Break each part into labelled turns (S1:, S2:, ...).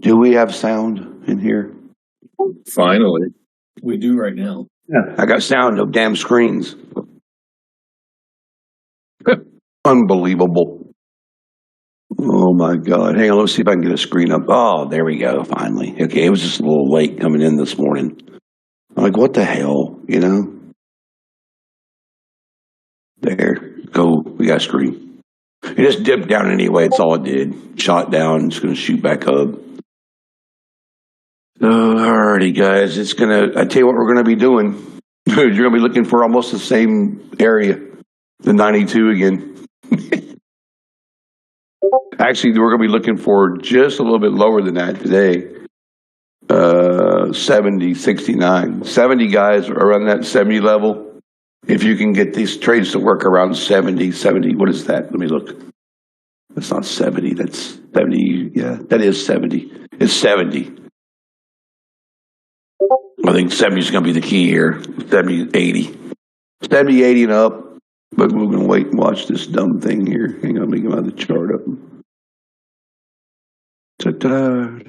S1: Do we have sound in here?
S2: Finally. We do right now.
S1: Yeah. I got sound, no damn screens. Unbelievable. Oh my God. Hang on, let's see if I can get a screen up. Oh, there we go, finally. Okay, it was just a little late coming in this morning. I'm like, what the hell, you know? There, go, we got a screen. It just dipped down anyway, that's all it did. Shot down, it's going to shoot back up. Alrighty, guys, I tell you what we're going to be doing. You're going to be looking for almost the same area, the 92 again. Actually, we're going to be looking for just a little bit lower than that today. 70, 69. 70 guys around that 70 level. If you can get these trades to work around 70, what is that? Let me look. That's not 70, that's 70. Yeah, that is 70. It's 70. I think 70 is going to be the key here. 70, 80. 70, 80 and up. But we're going to wait and watch this dumb thing here. Hang on, let me get my other chart up. Ta-da.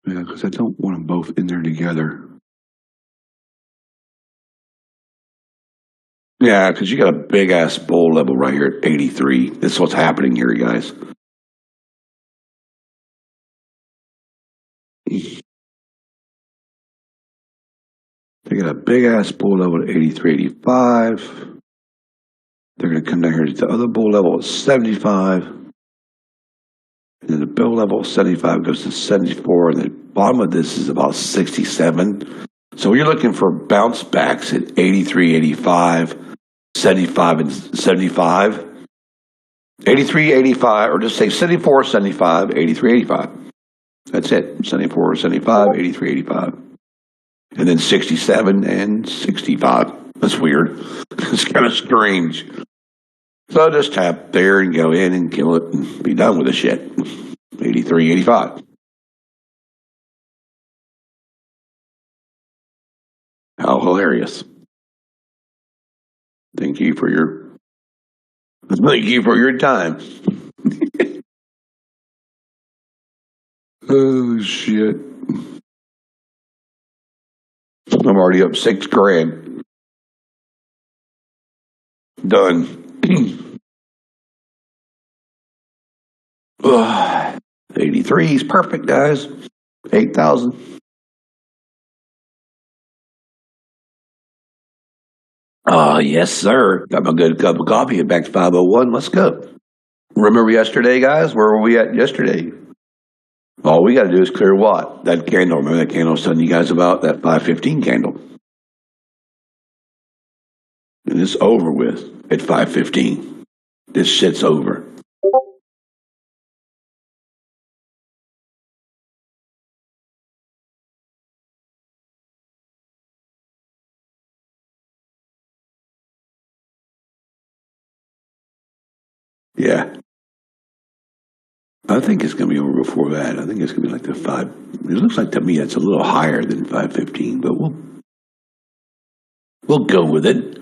S1: Yeah, because I don't want them both in there together. Yeah, because you got a big-ass bull level right here at 83. That's what's happening here, guys. They got a big-ass bull level at 83, 85. They're going to come down here to the other bull level at 75. And then the bull level at 75 goes to 74. And the bottom of this is about 67. So you're looking for bounce backs at 83, 85, 75, and 75. 83, 85, or just say 74, 75, 83, 85. That's it. 74, 75, 83, 85. And then 67 and 65. That's weird. It's kind of strange. So just tap there and go in and kill it and be done with the shit. 83, 85. How hilarious. Thank you for your time. Oh shit. I'm already up $6,000. Done. 83 is perfect, guys. 8,000. Yes, sir. Got my good cup of coffee at back to 501. Let's go. Remember yesterday, guys? Where were we at yesterday? All we got to do is clear what? That candle. Remember that candle I was telling you guys about? That 515 candle. And it's over with at 515. This shit's over. Yeah. I think it's going to be over before that. I think it's going to be like the 5. It looks like to me that's a little higher than 515, but we'll go with it.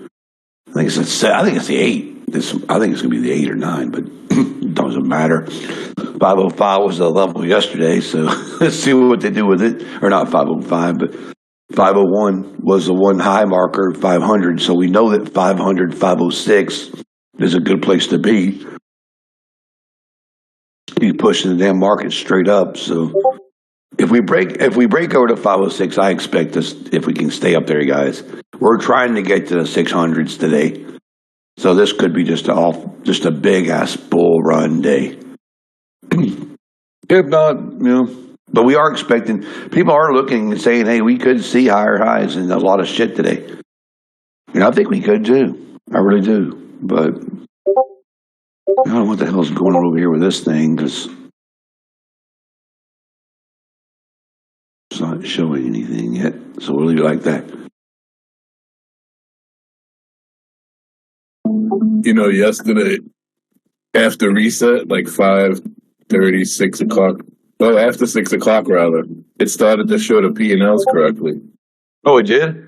S1: I think it's the 8. I think it's going to be the 8 or 9, but it doesn't matter. 505 was the level yesterday, so let's see what they do with it. Or not 505, but 501 was the one high marker, 500. So we know that 500, 506 is a good place to be. Keep pushing the damn market straight up. So if we break over to 506, I expect us, if we can stay up there, guys. We're trying to get to the 600s today. So this could be just a big ass bull run day. If not, but we are expecting, people are looking and saying, hey, we could see higher highs and a lot of shit today. I think we could too. I really do. But I don't know what the hell is going on over here with this thing, because it's not showing anything yet. So we'll leave it like that.
S2: Yesterday, after reset, like 5:30, 6 o'clock, after 6 o'clock, rather, it started to show the P&Ls correctly.
S1: Oh, it did?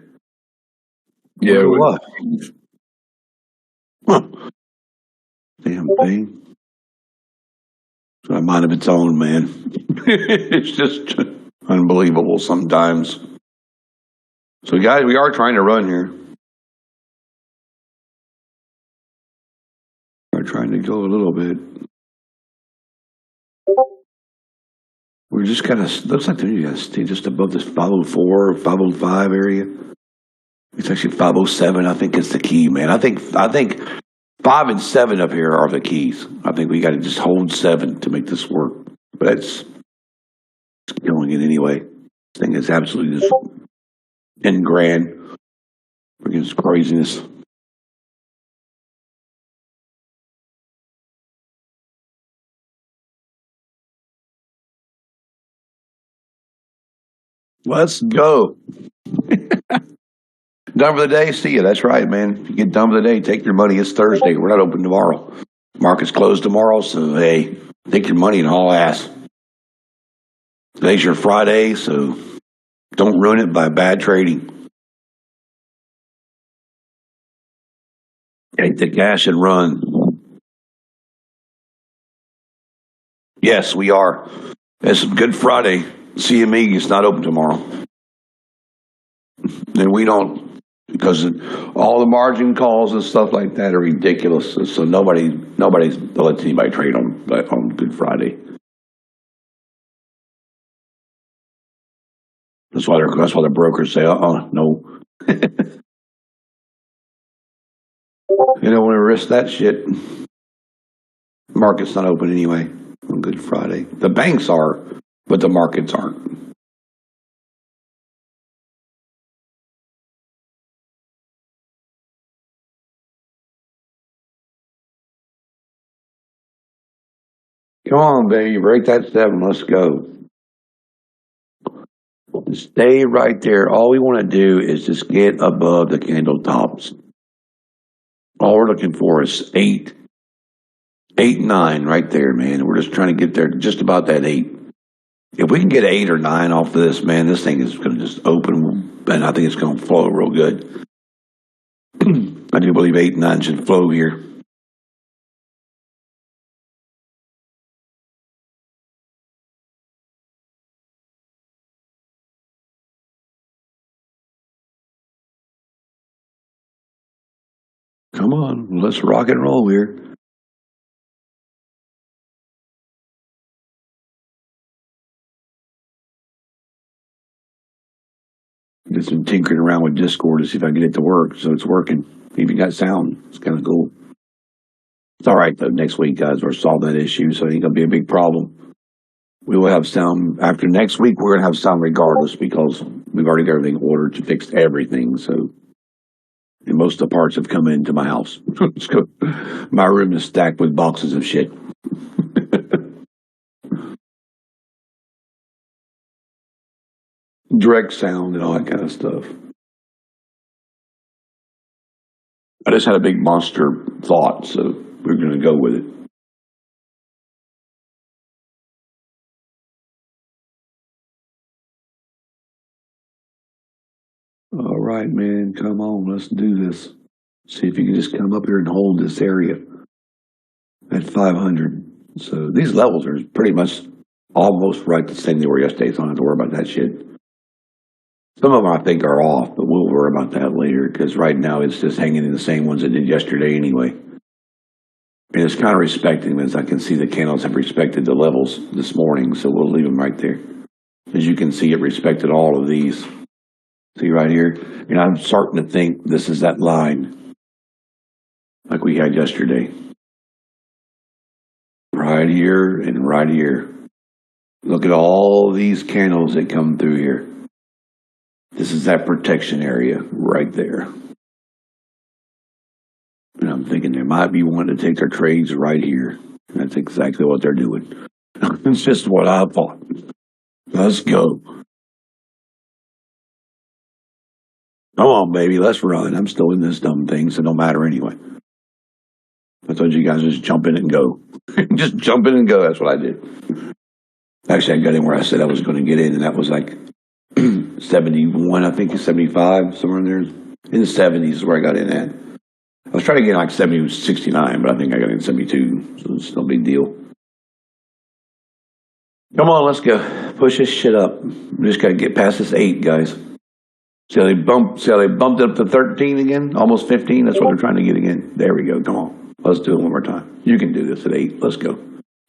S2: Yeah.
S1: What? Huh. Damn thing. It's got a mind of its own, man. It's just unbelievable sometimes. So, guys, we are trying to run here. We're trying to go a little bit. We're just kind of, looks like you guys stay just above this 504, 505 area. It's actually 507, I think, is the key, man. I think 5 and 7 up here are the keys. I think we got to just hold 7 to make this work. But it's killing it anyway. This thing is absolutely just grand. Freaking craziness. Let's go. Done for the day? See you. That's right, man. If you get done for the day, take your money. It's Thursday. We're not open tomorrow. Market's closed tomorrow, so hey, take your money and haul ass. Today's your Friday, so don't ruin it by bad trading. Take the cash and run. Yes, we are. It's Good Friday. CME is not open tomorrow. And we don't, because all the margin calls and stuff like that are ridiculous. So nobody's lets anybody trade on Good Friday. That's why the brokers say, no. You don't want to risk that shit. Market's not open anyway on Good Friday. The banks are, but the markets aren't. Come on, baby, break that 7. Let's go. Stay right there. All we want to do is just get above the candle tops. All we're looking for is 8, 9 right there, man. We're just trying to get there, just about that 8. If we can get 8 or 9 off of this, man, this thing is going to just open, and I think it's going to flow real good. I do believe 8 and 9 should flow here. Come on, let's rock and roll here. Did some tinkering around with Discord to see if I can get it to work. So it's working. Even got sound. It's kind of cool. It's all right, though. Next week, guys, we'll solve that issue. So it ain't going to be a big problem. We will have sound. After next week, we're going to have sound regardless because we've already got everything ordered to fix everything. So, and most of the parts have come into my house. My room is stacked with boxes of shit. Direct sound and all that kind of stuff. I just had a big monster thought, so we're going to go with it. All right, man, come on, let's do this. See if you can just come up here and hold this area at 500. So these levels are pretty much almost right the same they were yesterday, so I don't have to worry about that shit. Some of them I think are off, but we'll worry about that later because right now it's just hanging in the same ones it did yesterday anyway. And it's kind of respecting them, as I can see the candles have respected the levels this morning, so we'll leave them right there. As you can see, it respected all of these. See right here? And I'm starting to think this is that line like we had yesterday. Right here and right here. Look at all these candles that come through here. This is that protection area right there. And I'm thinking they might be wanting to take their trades right here. That's exactly what they're doing. It's just what I thought. Let's go. Come on, baby, let's run. I'm still in this dumb thing, so no matter anyway. I told you guys just jump in and go. Just jump in and go. That's what I did. Actually, I got in where I said I was going to get in, and that was like 71, I think, 75, somewhere in there. In the 70s is where I got in at. I was trying to get like 70, 69, but I think I got in 72, so it's no big deal. Come on, let's go. Push this shit up. We just got to get past this 8, guys. See how they bumped it up to 13 again? Almost 15? That's what they're trying to get again. There we go. Come on. Let's do it one more time. You can do this at 8. Let's go.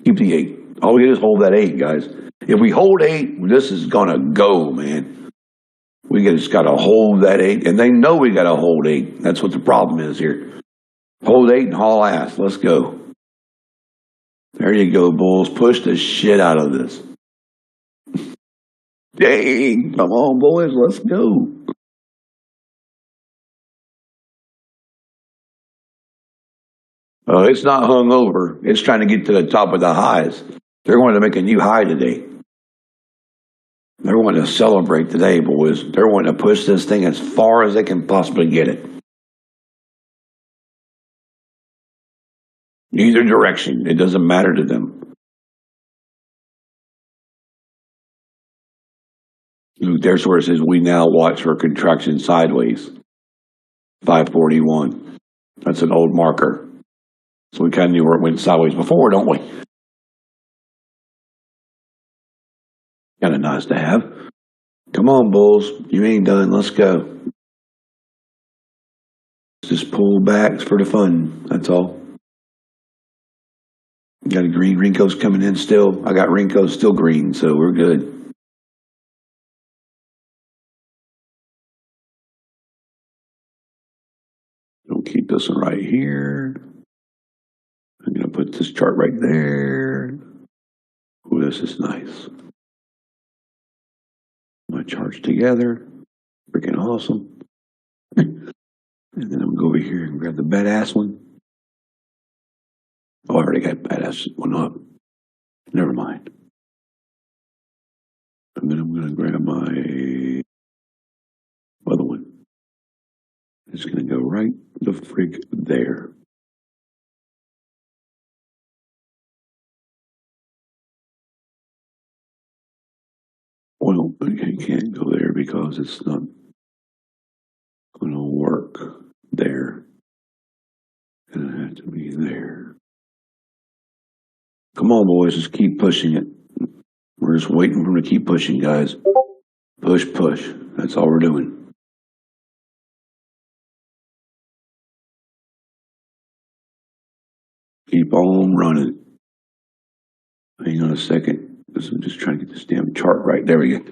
S1: Keep the 8. All we do is hold that 8, guys. If we hold 8, this is going to go, man. We just got to hold that 8. And they know we got to hold 8. That's what the problem is here. Hold 8 and haul ass. Let's go. There you go, Bulls. Push the shit out of this. Dang. Come on, boys. Let's go. It's not hung over. It's trying to get to the top of the highs. They're going to make a new high today. They're going to celebrate today, boys. They're going to push this thing as far as they can possibly get it. Either direction. It doesn't matter to them. There's where it says, we now watch for contraction sideways. 541. That's an old marker. So we kind of knew where it went sideways before, don't we? Kind of nice to have. Come on, Bulls. You ain't done. Let's go. Just pull back for the fun. That's all. Got a green. Rinko's coming in still. I got Rinko still green, so we're good. We'll keep this one right here. I'm going to put this chart right there. Oh, this is nice. My charts together. Freaking awesome. And then I'm going to go over here and grab the badass one. Oh, I already got badass one up. Never mind. And then I'm going to grab my other one. It's going to go right the frig there. Well, I can't go there because it's not going to work there. And it had to be there. Come on, boys, just keep pushing it. We're just waiting for them to keep pushing, guys. Push, push. That's all we're doing. Keep on running. Hang on a second. I'm just trying to get this damn chart right. There we go.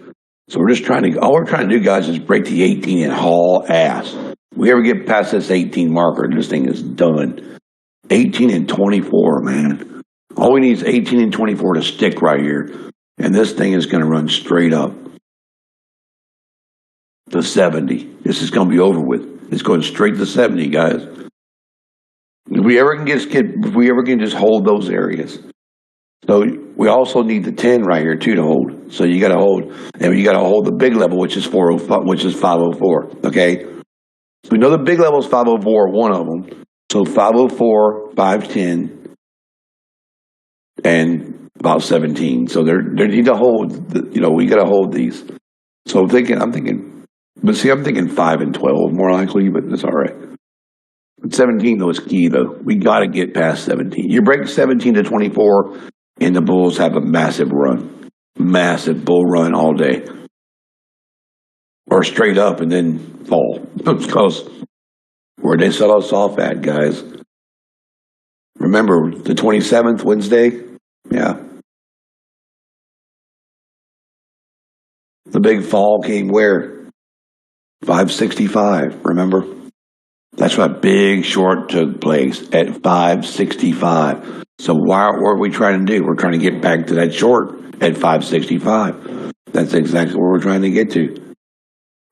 S1: So we're just trying to, all we're trying to do, guys, is break the 18 and haul ass. If we ever get past this 18 marker, this thing is done. 18 and 24, man. All we need is 18 and 24 to stick right here. And this thing is going to run straight up to 70. This is going to be over with. It's going straight to 70, guys. If we ever can just hold those areas. So we also need the 10 right here too to hold. So you got to hold, and you got to hold the big level, which is 405, which is 504. Okay. So we know the big level is 504, one of them. So 504, 510, and about 17. So they need to hold. We got to hold these. So I'm thinking, but see, I'm thinking 5 and 12 more likely, but that's all right. But 17 though is key though. We got to get past 17. You break 17 to 24. And the Bulls have a massive run. Massive bull run all day. or straight up and then fall. Because where they sell us off at, guys. Remember the 27th, Wednesday? Yeah. The big fall came where? 565, remember? That's why big short took place at 565. So what are we trying to do? We're trying to get back to that short at 565. That's exactly where we're trying to get to.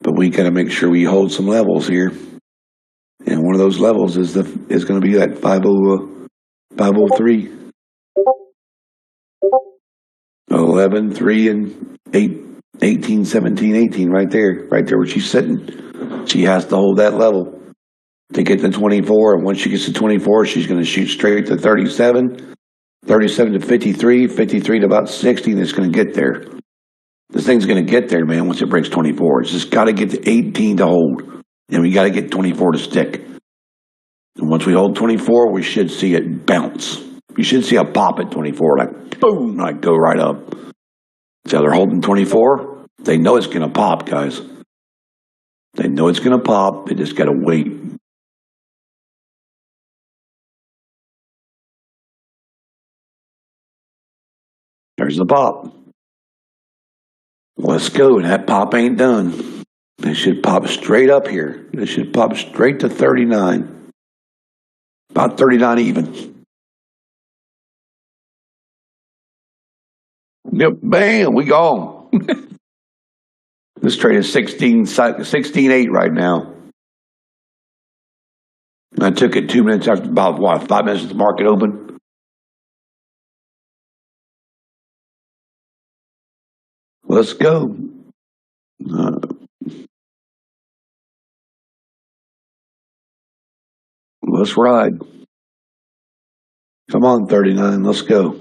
S1: But we got to make sure we hold some levels here. And one of those levels is going to be that 503. 11, 3, and 8, 18, 17, 18, right there where she's sitting. She has to hold that level to get to 24. And once she gets to 24, she's going to shoot straight to 37, 37 to 53, 53 to about 60, and it's going to get there. This thing's going to get there, man, once it breaks 24. It's just got to get to 18 to hold, and we got to get 24 to stick. And once we hold 24, we should see it bounce. You should see a pop at 24, like boom, like go right up. So they're holding 24. They know it's going to pop, guys. They know it's going to pop. They just got to wait. There's the pop. Let's go. And that pop ain't done. They should pop straight up here. They should pop straight to 39. About 39 even. Yep, bam, we gone. This trade is 16.8 right now. I took it 2 minutes after, about what, 5 minutes the market open? Let's go. Let's ride. Come on, 39, let's go.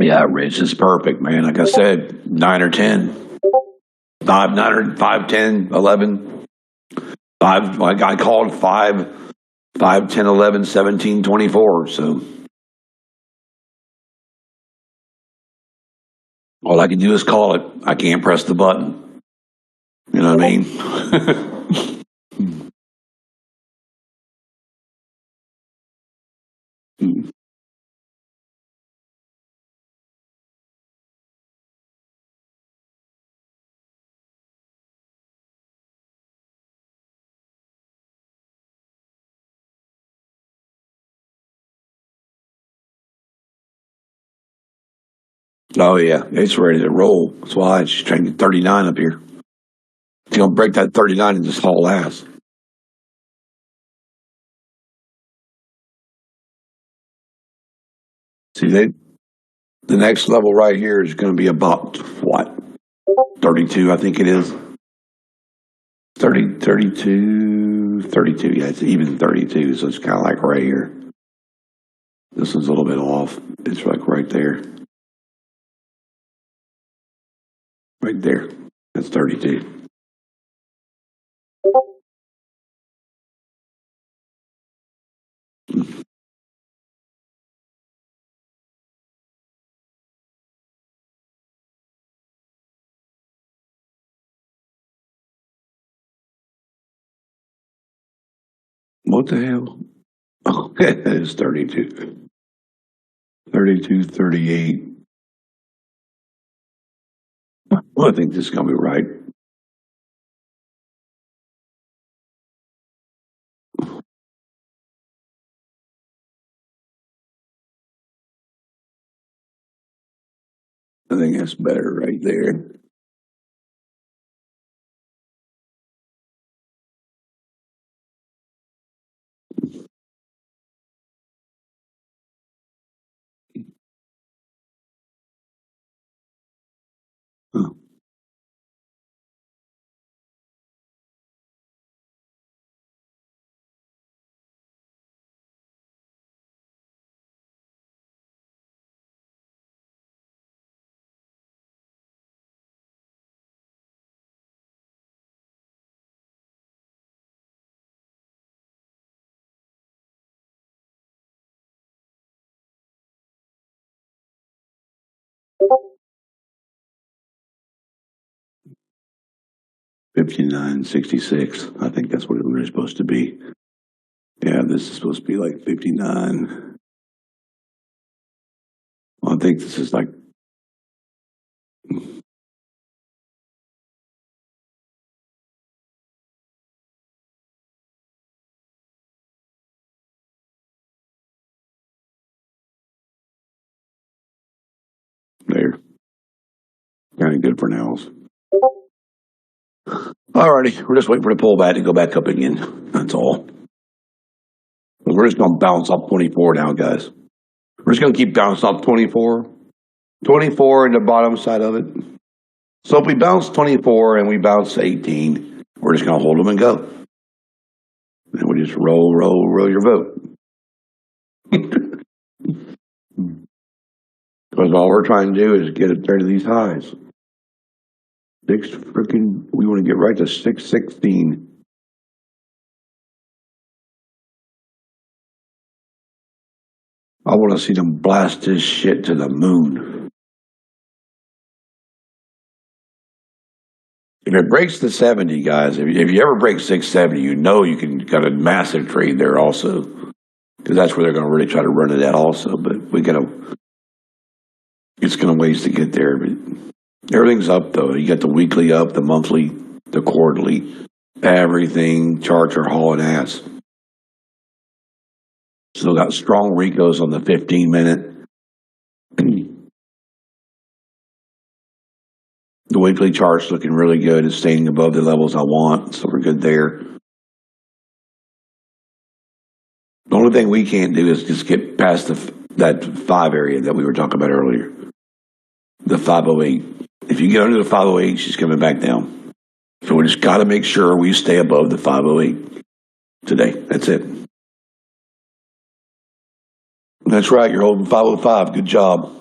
S1: Yeah, Rich is perfect, man. Like I said, 9 or 10. 5, 9 or 5, 10, 11. 5, like I called 5, 5, 10, 11, 17, 24. So all I can do is call it. I can't press the button. You know what I mean? Oh, yeah. It's ready to roll. That's why it's trying to get 39 up here. It's going to break that 39 and just haul ass. See, the next level right here is going to be about, what, 32, I think it is. 30, 32, 32. Yeah, it's even 32, so it's kind of like right here. This one's a little bit off. It's like right there. Right there. That's 32. What the hell? Oh, it's 32. 32, 38. Well, I think this is going to be right. I think that's better right there. Huh. 59.66. I think that's what it was supposed to be. Yeah, this is supposed to be like 59. Well, I think this is like. There. Kind of good for now. Alrighty, we're just waiting for the pullback to go back up again. That's all. We're just going to bounce off 24 now, guys. We're just going to keep bouncing off 24. 24 in the bottom side of it. So if we bounce 24 and we bounce 18, we're just going to hold them and go. And we just roll your vote. Because all we're trying to do is get it there to these highs. We want to get right to 616. I want to see them blast this shit to the moon. If it breaks the 70, guys, if you ever break 670, you know you can got a massive trade there also. Because that's where they're going to really try to run it at also. But it's going to waste to get there. But everything's up, though. You got the weekly up, the monthly, the quarterly. Everything, charts are hauling ass. Still got strong Ricos on the 15-minute. The weekly chart's looking really good. It's staying above the levels I want, so we're good there. The only thing we can't do is just get past that 5 area that we were talking about earlier. The 508. If you get under the 508, she's coming back down. So we just got to make sure we stay above the 508 today. That's it. That's right. You're holding 505. Good job.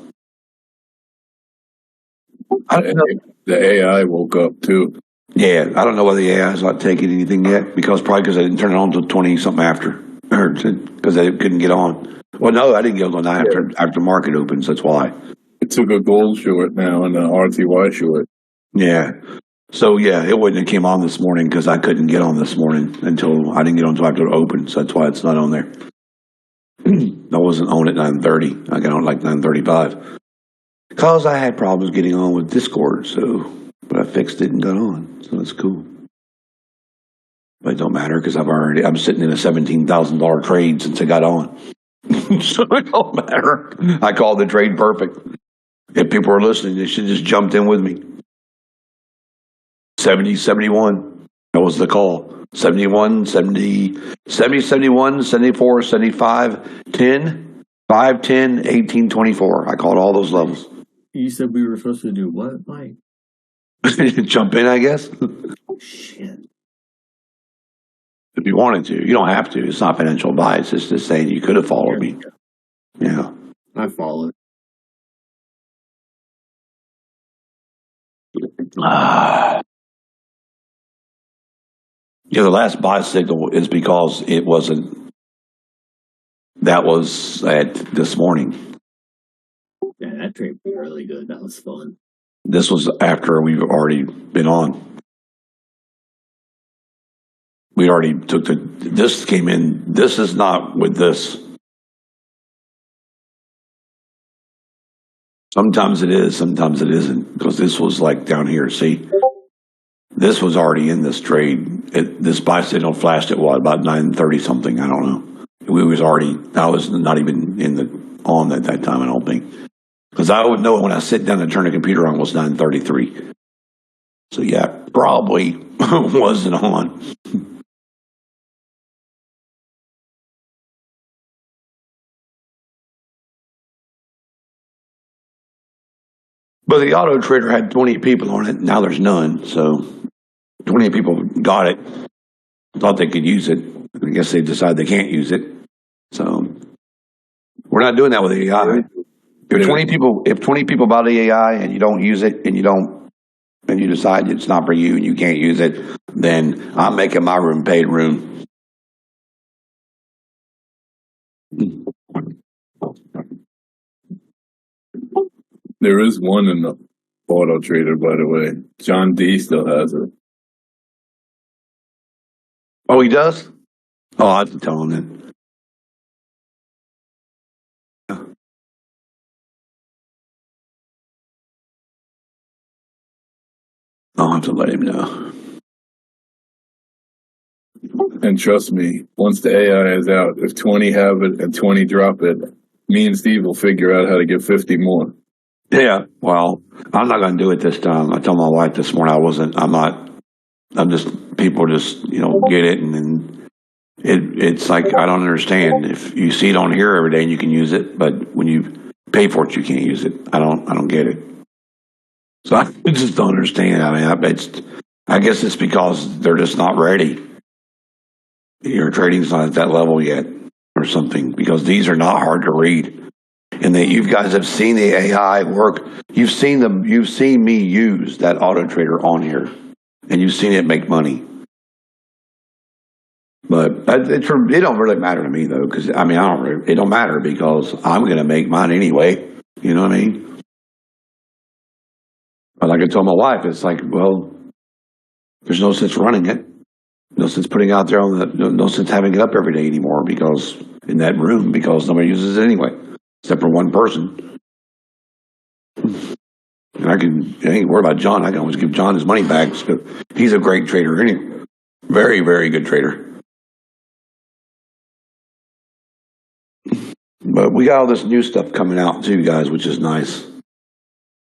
S1: I don't know.
S2: The AI woke up too.
S1: Yeah, I don't know whether the AI is not taking anything yet because I didn't turn it on until 20 something after, or because I couldn't get on. Well, no, I didn't get on after market opens. That's why.
S2: It took a gold short now and an RTY short.
S1: Yeah. So yeah, it wouldn't have came on this morning because I couldn't get on this morning until I didn't get on until after it opened. So that's why it's not on there. I wasn't on at 9:30. I got on like 9:35 because I had problems getting on with Discord. But I fixed it and got on. So that's cool. But it don't matter because I'm sitting in a $17,000 trade since I got on. So it don't matter. I called the trade perfect. If people are listening, they should just jumped in with me. 70, 71. That was the call. 71, 70, 71, 74, 75, 10, 5, 10, 18, 24. I called all those levels.
S3: You said we were supposed to do what, Mike?
S1: Jump in, I guess.
S3: Oh, shit.
S1: If you wanted to. You don't have to. It's not financial advice. It's just saying you could have followed me. Yeah.
S3: I followed.
S1: The last buy signal is because it wasn't. That was at this morning.
S3: Yeah, that trade was really good. That was fun.
S1: This was after we've already been on. We already took this came in. This is not with this. Sometimes it is, sometimes it isn't, because this was like down here. See, this was already in this trade. This buy signal flashed at what, about 9:30 something. I don't know. I was not even on at that time. I don't think, because I would know when I sit down and turn the computer on, it was 9:33. So yeah, probably wasn't on. But the auto trader had 20 people on it. Now there's none. So 20 people got it, thought they could use it. I guess they decided they can't use it. So we're not doing that with AI. If 20 people buy the AI and you don't use it and you decide it's not for you and you can't use it, then I'm making my room paid room.
S2: There is one in the auto trader, by the way. John D still has it.
S1: Oh, he does? Oh, I have to tell him then. I'll have to let him know.
S2: And trust me, once the AI is out, if 20 have it and 20 drop it, me and Steve will figure out how to get 50 more.
S1: Yeah, well, I'm not going to do it this time. I told my wife this morning people just, get it. And then it's like, I don't understand. If you see it on here every day and you can use it, but when you pay for it, you can't use it. I don't get it. So I just don't understand. I mean, I guess it's because they're just not ready. Your trading's not at that level yet or something, because these are not hard to read. And that you guys have seen the AI work. You've seen me use that auto trader on here, and you've seen it make money. But it don't really matter to me though, because I mean, it don't matter because I'm going to make mine anyway. You know what I mean? But like I told my wife, it's like, well, there's no sense running it. No sense putting it out there no sense having it up every day anymore because in that room because nobody uses it anyway. Except for one person. And I ain't worried about John. I can always give John his money back because he's a great trader anyway. Very, very good trader. But we got all this new stuff coming out too, guys, which is nice.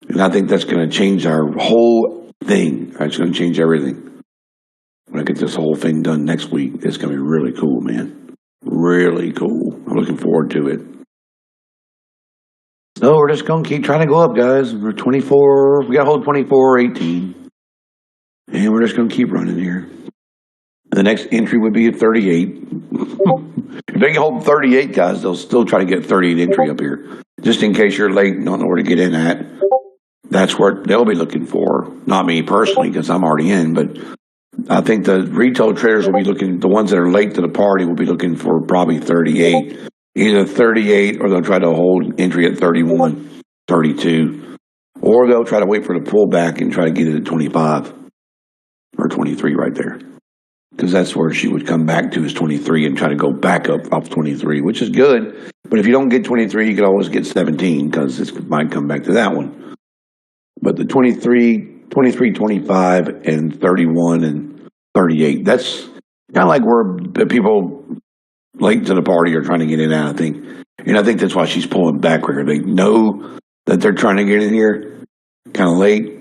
S1: And I think that's going to change our whole thing. It's going to change everything. When I get this whole thing done next week, it's going to be really cool, man. Really cool. I'm looking forward to it. So we're just going to keep trying to go up, guys. We're 24. We got to hold 24, 18. And we're just going to keep running here. The next entry would be at 38. If they can hold 38, guys, they'll still try to get 38 entry up here. Just in case you're late and don't know where to get in at. That's what they'll be looking for. Not me personally, because I'm already in. But I think the retail traders will be looking, the ones that are late to the party will be looking for probably 38. Either 38 or they'll try to hold entry at 31, 32. Or they'll try to wait for the pullback and try to get it at 25 or 23 right there. Because that's where she would come back to is 23 and try to go back up off 23, which is good. But if you don't get 23, you can always get 17 because it might come back to that one. But the 23, 25, and 31 and 38, that's kind of like where the people late to the party are trying to get in at, I think. And I think that's why she's pulling back quicker. They know that they're trying to get in here kind of late.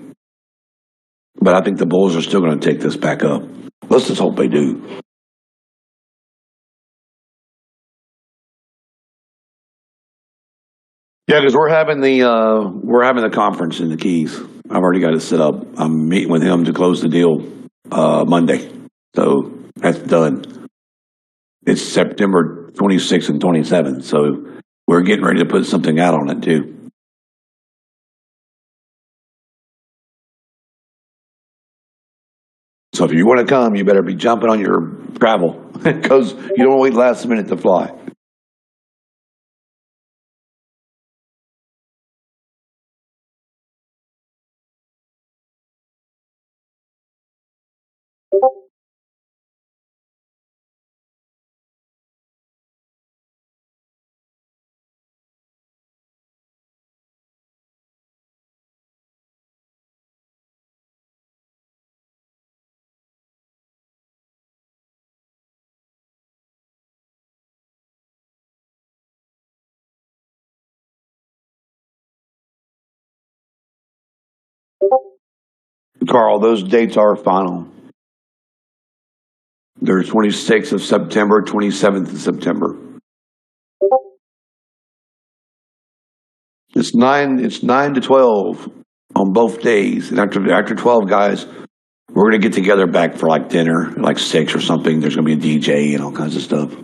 S1: But I think the bulls are still going to take this back up. Let's just hope they do. Yeah, because we're having the conference in the Keys. I've already got it set up. I'm meeting with him to close the deal Monday. So that's done. It's September 26th and 27th. So we're getting ready to put something out on it too. So if you want to come, you better be jumping on your travel because you don't wait last minute to fly. Carl, those dates are final. They're 26th of September, 27th of September. It's 9 to 12 on both days. And after 12, guys, we're going to get together back for like dinner, like 6 or something. There's going to be a DJ and all kinds of stuff.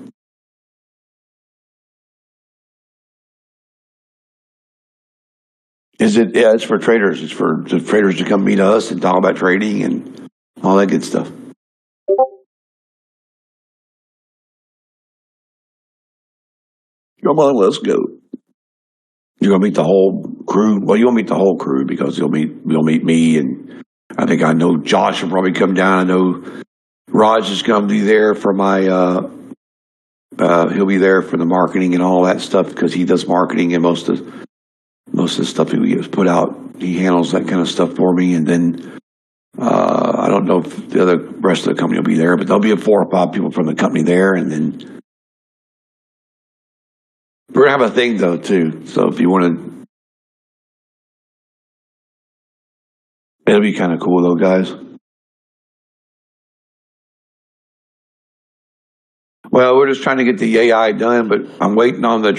S1: Yeah, it's for traders. It's for the traders to come meet us and talk about trading and all that good stuff. Come on, let's go. You're gonna meet the whole crew. Well, you won't meet the whole crew because you'll meet me, and I think I know Josh will probably come down. I know Raj is going to be there for my. He'll be there for the marketing and all that stuff because he does marketing and most of the stuff he gets put out. He handles that kind of stuff for me, and then I don't know if the rest of the company will be there, but there'll be 4 or 5 people from the company there, and then we're gonna have a thing though too. So if you want to, it'll be kind of cool though, guys. Well, we're just trying to get the AI done, but I'm waiting on the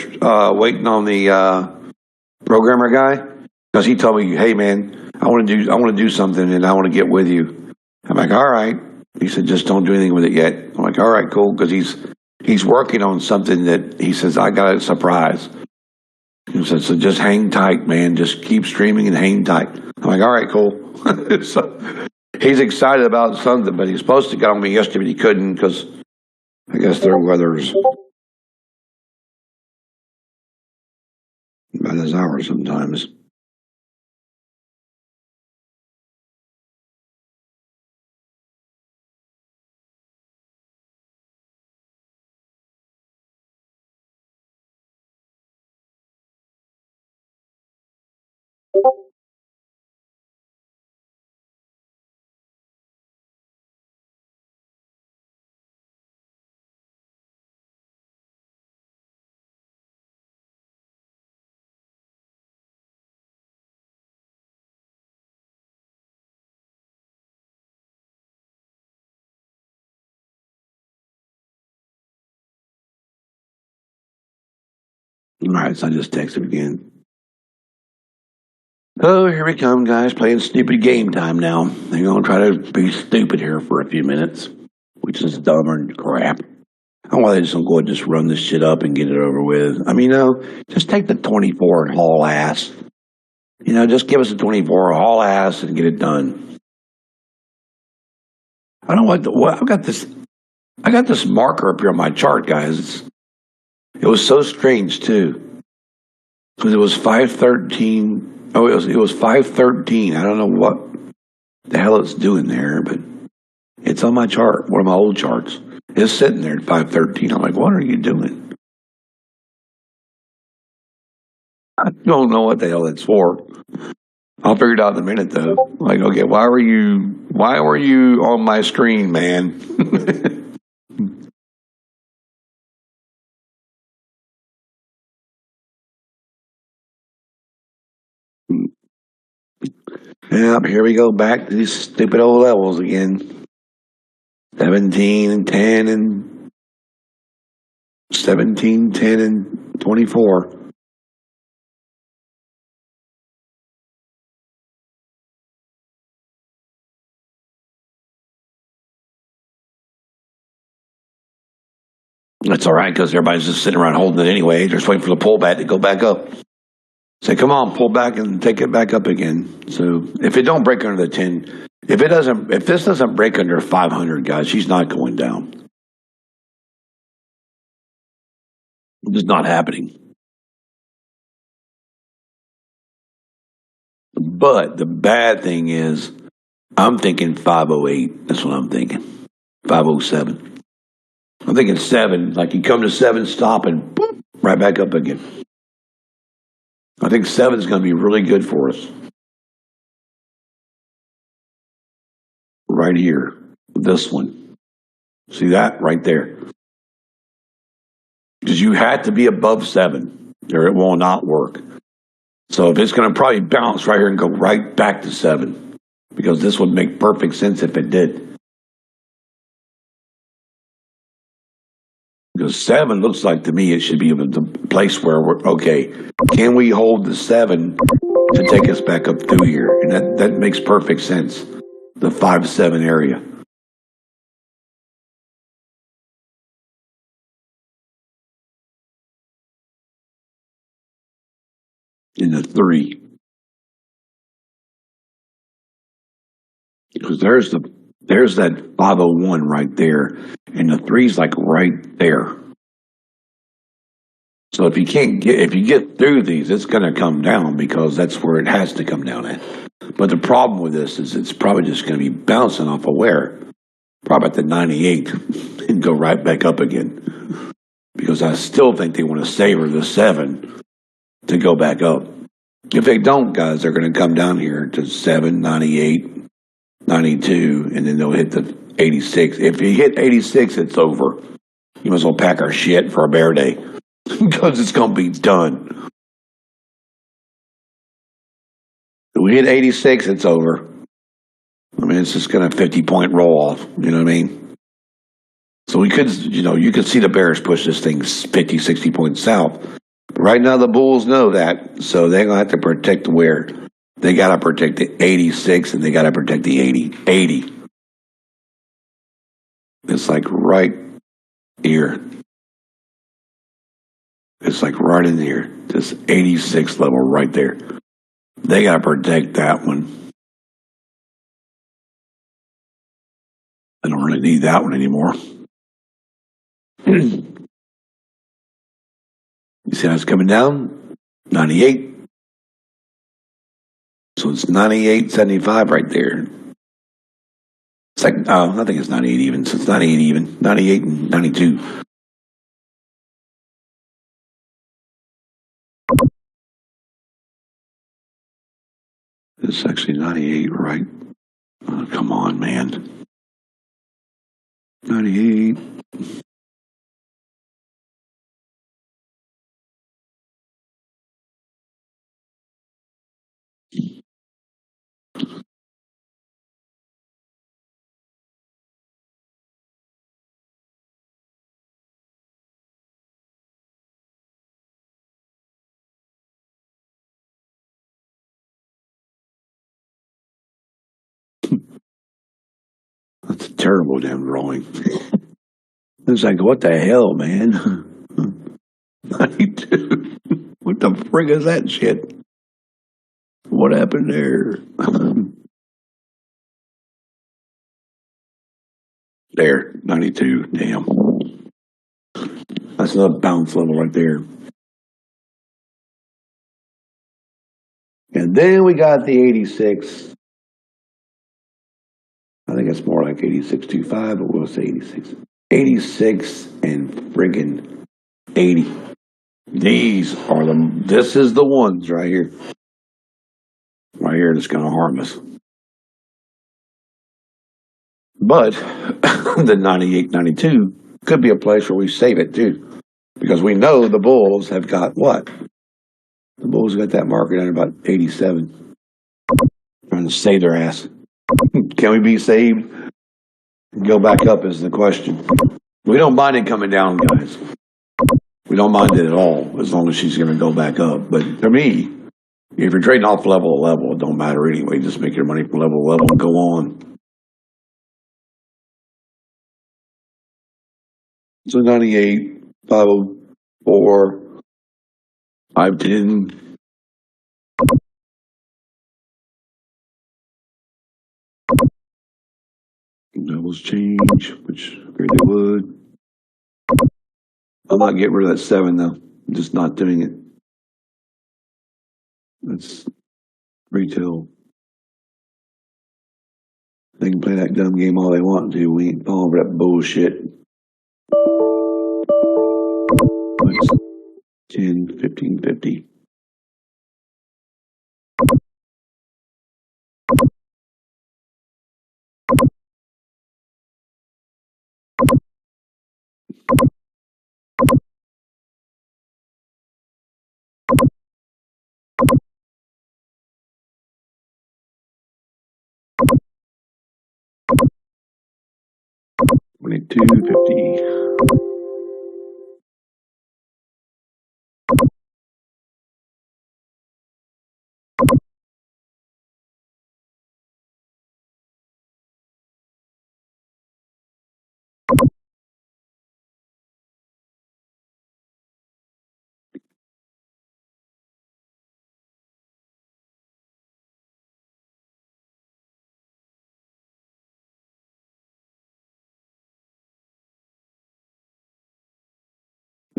S1: programmer guy because he told me, "Hey, man, I want to do something, and I want to get with you." I'm like, "All right." He said, "Just don't do anything with it yet." I'm like, "All right, cool," because he's working on something that he says I got a surprise. He said, "So just hang tight, man. Just keep streaming and hang tight." I'm like, "All right, cool." So he's excited about something, but he's supposed to get on me yesterday, but he couldn't because I guess their weather's about as ours sometimes. All right, so I just texted again. Oh, here we come, guys, playing stupid game time now. They're going to try to be stupid here for a few minutes, which is dumber than crap. I don't know why they just don't go and just run this shit up and get it over with. I mean, just take the 24 and haul ass. Just give us a 24, haul ass, and get it done. I don't know what I got this marker up here on my chart, guys. It was so strange too, because it was 513. Oh, it was 513. I don't know what the hell it's doing there, but it's on my chart, one of my old charts. It's sitting there at 513. I'm like, what are you doing? I don't know what the hell it's for. I'll figure it out in a minute, though. Like, okay, why were you on my screen, man? Yep, here we go back to these stupid old levels again. 17 and 10 and 17, 10 and 24. That's all right because everybody's just sitting around holding it anyway. Just waiting for the pullback to go back up. Say, come on, pull back and take it back up again. So if it don't break under the 10, if this doesn't break under 500, guys, she's not going down. It's just not happening. But the bad thing is, I'm thinking 508. That's what I'm thinking. 507. I'm thinking 7. Like you come to 7, stop, and boop, right back up again. I think 7 is going to be really good for us. Right here. This one. See that? Right there. Because you had to be above 7 or it will not work. So if it's going to probably bounce right here and go right back to 7. Because this would make perfect sense if it did. Because 7 looks like to me it should be the place where we're, okay, can we hold the 7 to take us back up through here? And that makes perfect sense. The 5-7 area. In the 3. Because there's that 501 right there, and the 3's like right there. So if you get through these, it's going to come down because that's where it has to come down at. But the problem with this is it's probably just going to be bouncing off of where? probably at the 98 and go right back up again. Because I still think they want to savor the 7 to go back up. If they don't, guys, they're going to come down here to 7, 98, 92, and then they'll hit the 86. If you hit 86, it's over. You might as well pack our shit for a bear day because it's going to be done. If we hit 86, it's over. I mean, it's just going to 50-point roll off. You know what I mean? So we could, you could see the Bears push this thing 50, 60 points south. But right now, the Bulls know that, so they're going to have to protect where? They got to protect the 86 and they got to protect the 80. 80. It's like right here. It's like right in here. This 86 level right there. They got to protect that one. I don't really need that one anymore. You see how it's coming down? 98. So it's 98.75 right there. It's like, I think it's 98 even. So it's 98 even. 98 and 92. It's actually 98, right? Oh, come on, man. 98. That's a terrible damn drawing. It's like, what the hell, man? 92. What the frig is that shit? What happened there? There, 92. Damn. That's another bounce level right there. And then we got the 86. I think it's more like 86.25, but we'll say 86. 86 and friggin' 80. This is the ones right here. Right here that's going to harm us. But the 98, 92 could be a place where we save it too. Because we know the Bulls have got what? The Bulls got that market at about 87. Trying to save their ass. Can we be saved? Go back up is the question. We don't mind it coming down, guys. We don't mind it at all, as long as she's going to go back up. But to me, if you're trading off level to level, it don't matter anyway. Just make your money from level to level and go on. So 98, 504, 510. Levels change, which I figured they would. I'm not getting rid of that 7 though. I'm just not doing it. That's retail. They can play that dumb game all they want to. We ain't falling for that bullshit. 10, 15, 50. $22.50.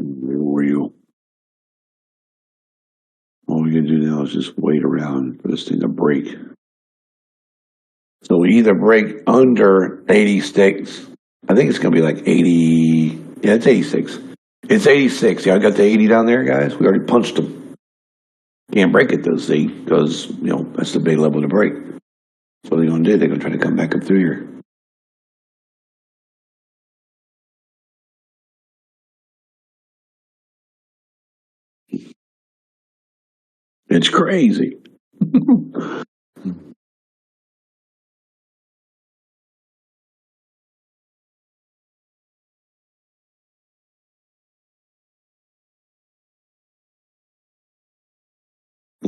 S1: Real. All we gotta do now is just wait around for this thing to break. So we either break under 86. I think it's going to be like 80. Yeah, it's 86. It's 86. Yeah, I got the 80 down there, guys. We already punched them. Can't break it though, see, because that's the big level to break. So what they're going to do? They're going to try to come back up through here. It's crazy.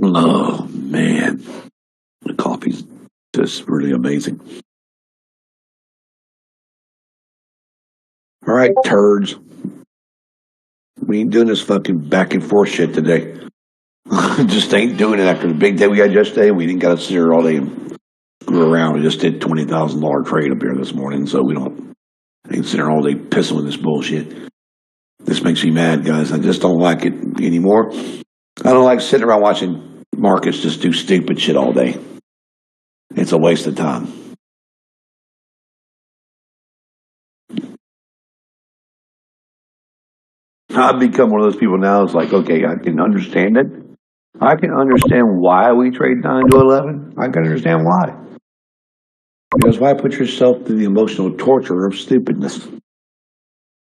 S1: Oh man, the coffee's just really amazing. All right, turds. We ain't doing this fucking back and forth shit today. Just ain't doing it after the big day we had yesterday. We didn't got to sit here all day and screw around. We just did $20,000 trade up here this morning, so we ain't sitting here all day pissing with this bullshit. This makes me mad, guys. I just don't like it anymore. I don't like sitting around watching markets just do stupid shit all day. It's a waste of time. I've become one of those people now. It's like, okay, I can understand it. I can understand why we trade 9 to 11. I can understand why. Because why put yourself through the emotional torture of stupidness?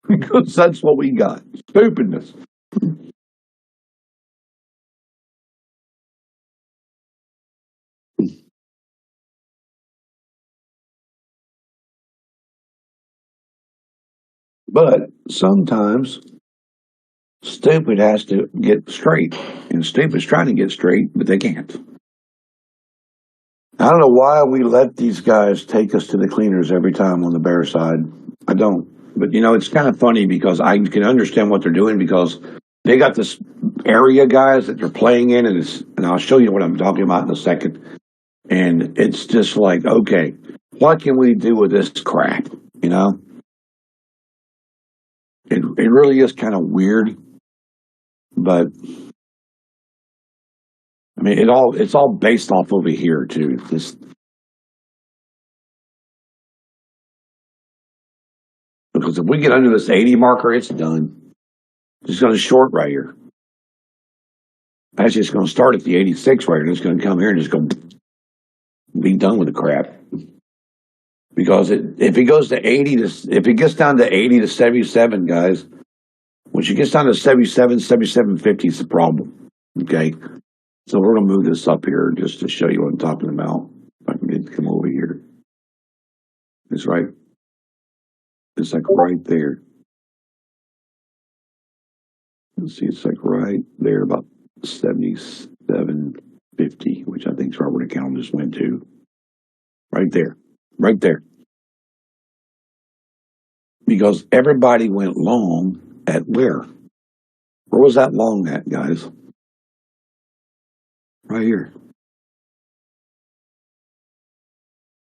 S1: Because that's what we got. Stupidness. But sometimes stupid has to get straight. And stupid's trying to get straight, but they can't. I don't know why we let these guys take us to the cleaners every time on the bear side. I don't. But it's kind of funny because I can understand what they're doing because they got this area, guys, that they're playing in, and I'll show you what I'm talking about in a second. And it's just like, okay, what can we do with this crap? It really is kind of weird, but I mean, it's all based off over here too. Because if we get under this 80 marker, it's done. It's going to short right here. Actually, it's going to start at the 86 right here, and it's going to come here and it's going to be done with the crap. Because if it goes to 80 to, if it gets down to 80 to 77, guys, when she gets down to 77, 77.50 is the problem. Okay, so we're going to move this up here just to show you what I'm talking about. If I can get to come over here, it's right. It's like right there. Let's see, it's like right there, about 77.50, which I think is right where the account just went to. Right there. Right there. Because everybody went long at where? Where was that long at, guys? Right here.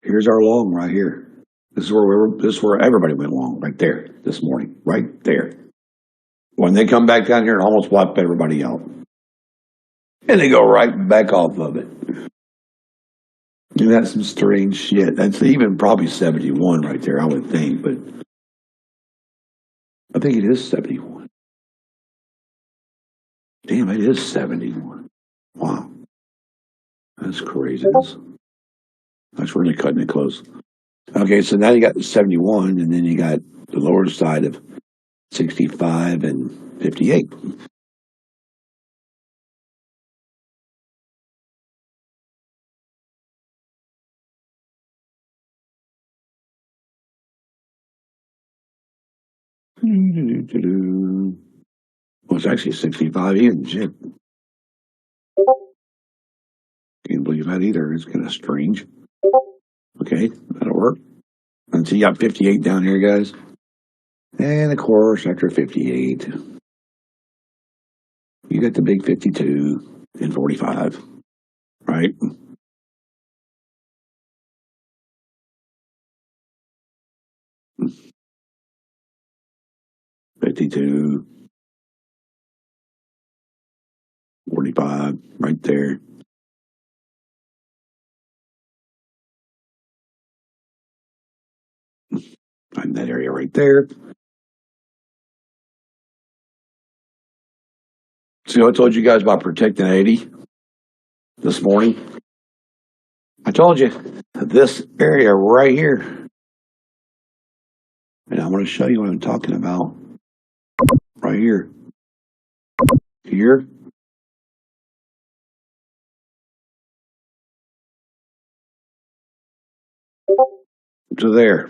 S1: Here's our long right here. This is where everybody went long, right there, this morning. Right there. When they come back down here and almost wipe everybody out. And they go right back off of it. And that's some strange shit. That's even probably 71 right there, I would think, but I think it is 71. Damn, it is 71. Wow. That's craziness. That's really cutting it close. Okay, so now you got 71, and then you got the lower side of 65 and 58. Well, it's actually 65 even. Shit. Can't believe that either. It's kind of strange. Okay, that'll work. And so you got 58 down here, guys. And of course, after 58, you got the big 52 and 45, right? $52, 45, right there. in that area right there. See, I told you guys about protecting 80 this morning. I told you this area right here. And I'm going to show you what I'm talking about right here. Here. To there.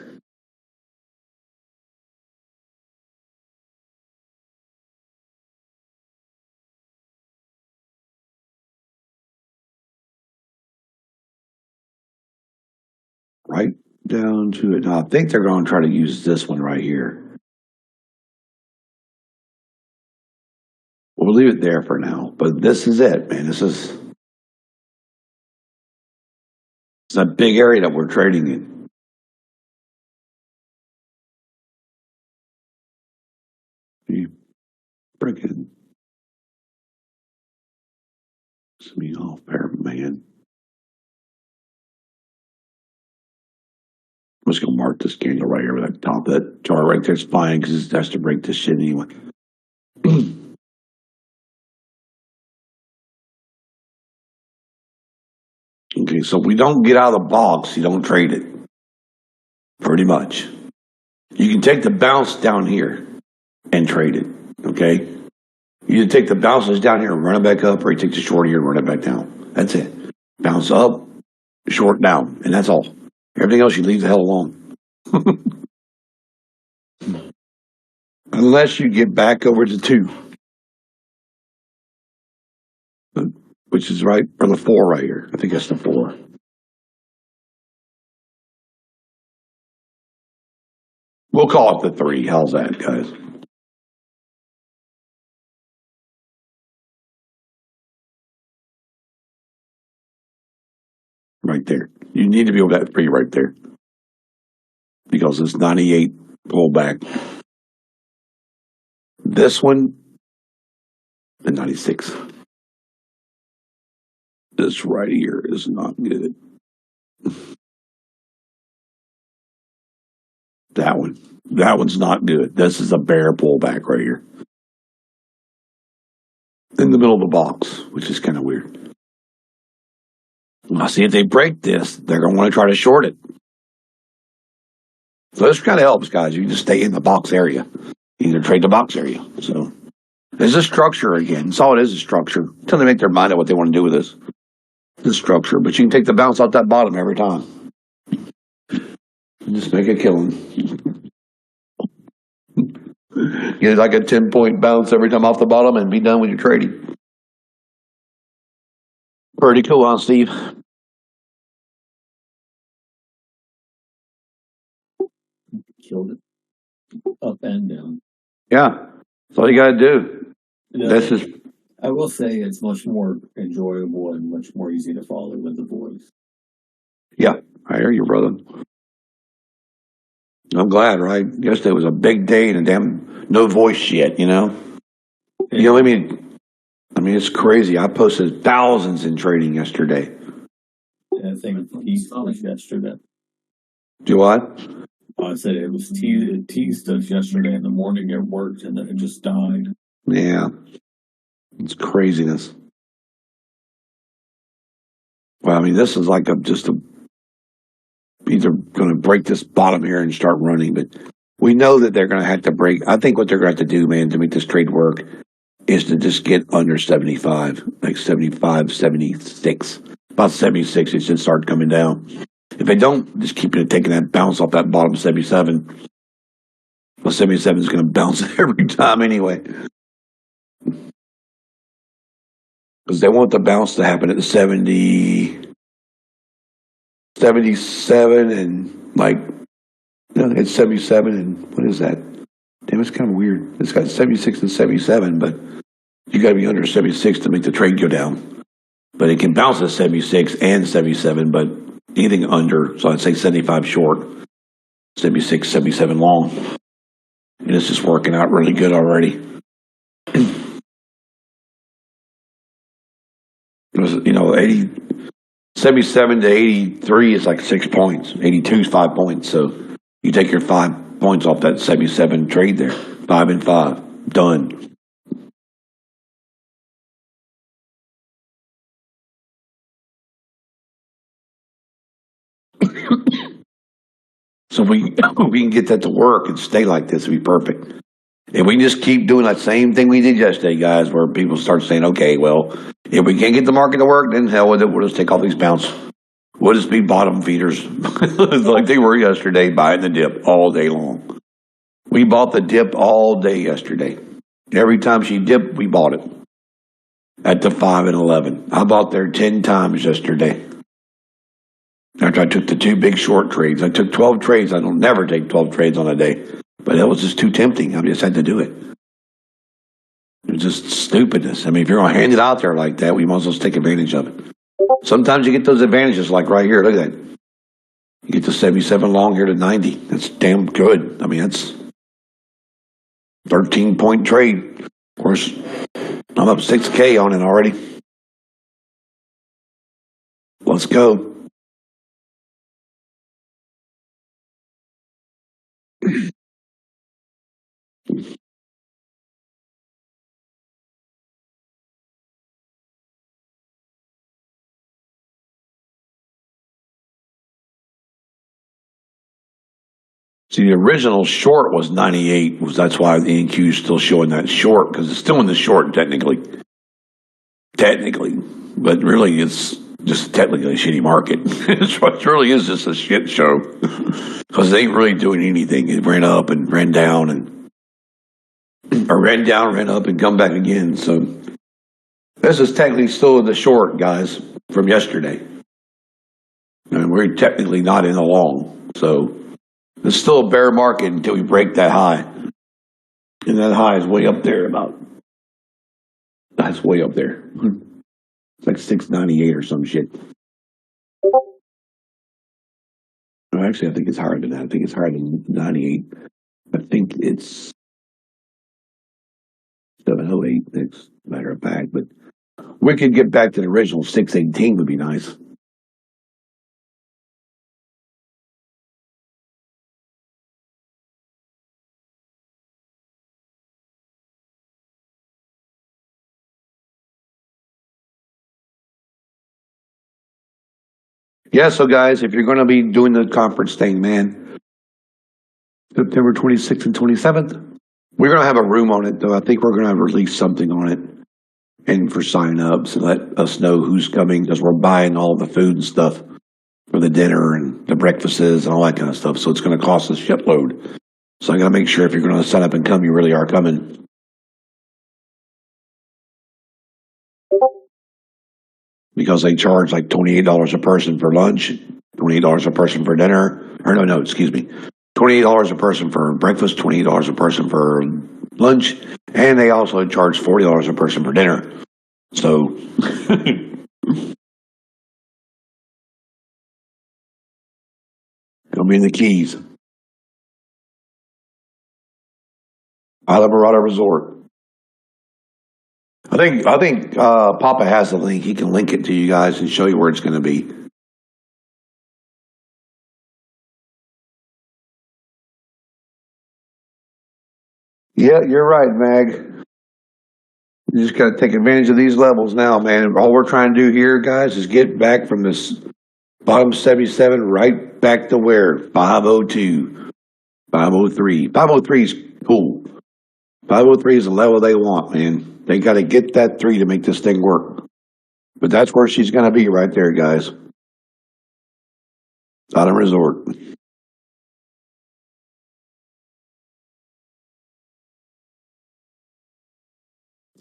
S1: Right down to it. Now, I think they're going to try to use this one right here. We'll leave it there for now. But this is it, man. It's a big area that we're trading in. You freaking piss me off there, man. I'm just going to mark this candle right here with that top of that chart right there. It's fine because it has to break this shit anyway. Okay, so if we don't get out of the box, you don't trade it. Pretty much. You can take the bounce down here and trade it. Okay? You can take the bounces down here and run it back up, or you take the short here and run it back down. That's it. Bounce up, short down, and that's all. Everything else you leave the hell alone. Unless you get back over to 2. Which is right, or the 4 right here. I think that's the 4. We'll call it the 3. How's that, guys? Right there. You need to be over that 3 right there. Because it's 98 pullback. This one, the 96. This right here is not good. That one's not good. This is a bear pullback right here. In the middle of the box, which is kind of weird. Now, see, if they break this, they're going to want to try to short it. So this kind of helps, guys. You just stay in the box area. You either trade the box area. So there's a structure again. That's all it is, a structure. Until they make their mind up what they want to do with this. The structure. But you can take the bounce off that bottom every time. And just make a killing. Get like a 10-point bounce every time off the bottom and be done with your trading. Pretty cool, huh, Steve?
S3: Killed it. Up and down.
S1: Yeah. That's all you got to do. This is.
S3: I will say it's much more enjoyable and much more easy to follow with the voice.
S1: Yeah, I hear you, brother. I'm glad, right? Yesterday was a big day and a damn no voice yet, you know? You know what I mean? I mean, it's crazy. I posted thousands in trading yesterday.
S3: I think teased us yesterday.
S1: Do what?
S3: I said it was teased us yesterday in the morning. It worked and then it just died.
S1: Yeah. It's craziness. Well, I mean, this is like either going to break this bottom here and start running, but we know that they're going to have to break. I think what they're going to have to do, man, to make this trade work is to just get under 75, like 75, 76. About 76, it should start coming down. If they don't, just keep taking that bounce off that bottom 77. Well, 77 is going to bounce every time anyway. Because they want the bounce to happen at the 77 and like, it's 77 and what is that? Damn, it's kind of weird. It's got 76 and 77, but you got to be under 76 to make the trade go down. But it can bounce at 76 and 77, but anything under, so I'd say 75 short, 76, 77 long. And it's just working out really good already. It was, 77 to 83 is like 6 points. 82 is 5 points. So you take your 5 points off that 77 trade there. 5 and 5. Done. So we can get that to work and stay like this, it'd be perfect. If we just keep doing that same thing we did yesterday, guys, where people start saying, okay, well, if we can't get the market to work, then hell with it, we'll just take all these bounce. We'll just be bottom feeders like they were yesterday, buying the dip all day long. We bought the dip all day yesterday. Every time she dipped, we bought it at the 5 and 11. I bought there 10 times yesterday. After I took the 2 big short trades, I took 12 trades. I don't never take 12 trades on a day. But that was just too tempting. I just had to do it. It was just stupidness. I mean, if you're going to hand it out there like that, we might as well take advantage of it. Sometimes you get those advantages, like right here. Look at that. You get the 77 long here to 90. That's damn good. I mean, that's 13-point trade. Of course, I'm up 6K on it already. Let's go. See, the original short was 98. That's why the NQ is still showing that short, because it's still in the short technically. But really it's just technically a shitty market. It really is just a shit show, because they ain't really doing anything. It ran up and ran down, or ran down, ran up, and come back again. So this is technically still in the short, guys, from yesterday. And we're technically not in the long. So it's still a bear market until we break that high. And that high is way up there that's way up there. It's like 698 or some shit. No, actually, I think it's higher than that. I think it's higher than 98. I think it's 708, as a matter of fact. But we could get back to the original 618 would be nice. Yeah, so guys, if you're going to be doing the conference thing, man, September 26th and 27th, we're going to have a room on it, though. I think we're going to release something on it and for sign-ups and let us know who's coming, because we're buying all the food and stuff for the dinner and the breakfasts and all that kind of stuff. So it's going to cost us a shitload. So I got to make sure if you're going to sign up and come, you really are coming. Because they charge like $28 a person for lunch, $28 a person for dinner, or no, excuse me, $28 a person for breakfast, $28 a person for lunch, and they also charge $40 a person for dinner. So, it'll be in the Keys. Islamorada Resort. I think Papa has the link. He can link it to you guys and show you where it's going to be. Yeah, you're right, Mag. You just got to take advantage of these levels now, man. All we're trying to do here, guys, is get back from this bottom 77 right back to where? 502, 503. 503 is cool. 503 is the level they want, man. They got to get that 3 to make this thing work. But that's where she's going to be right there, guys. Bottom Resort.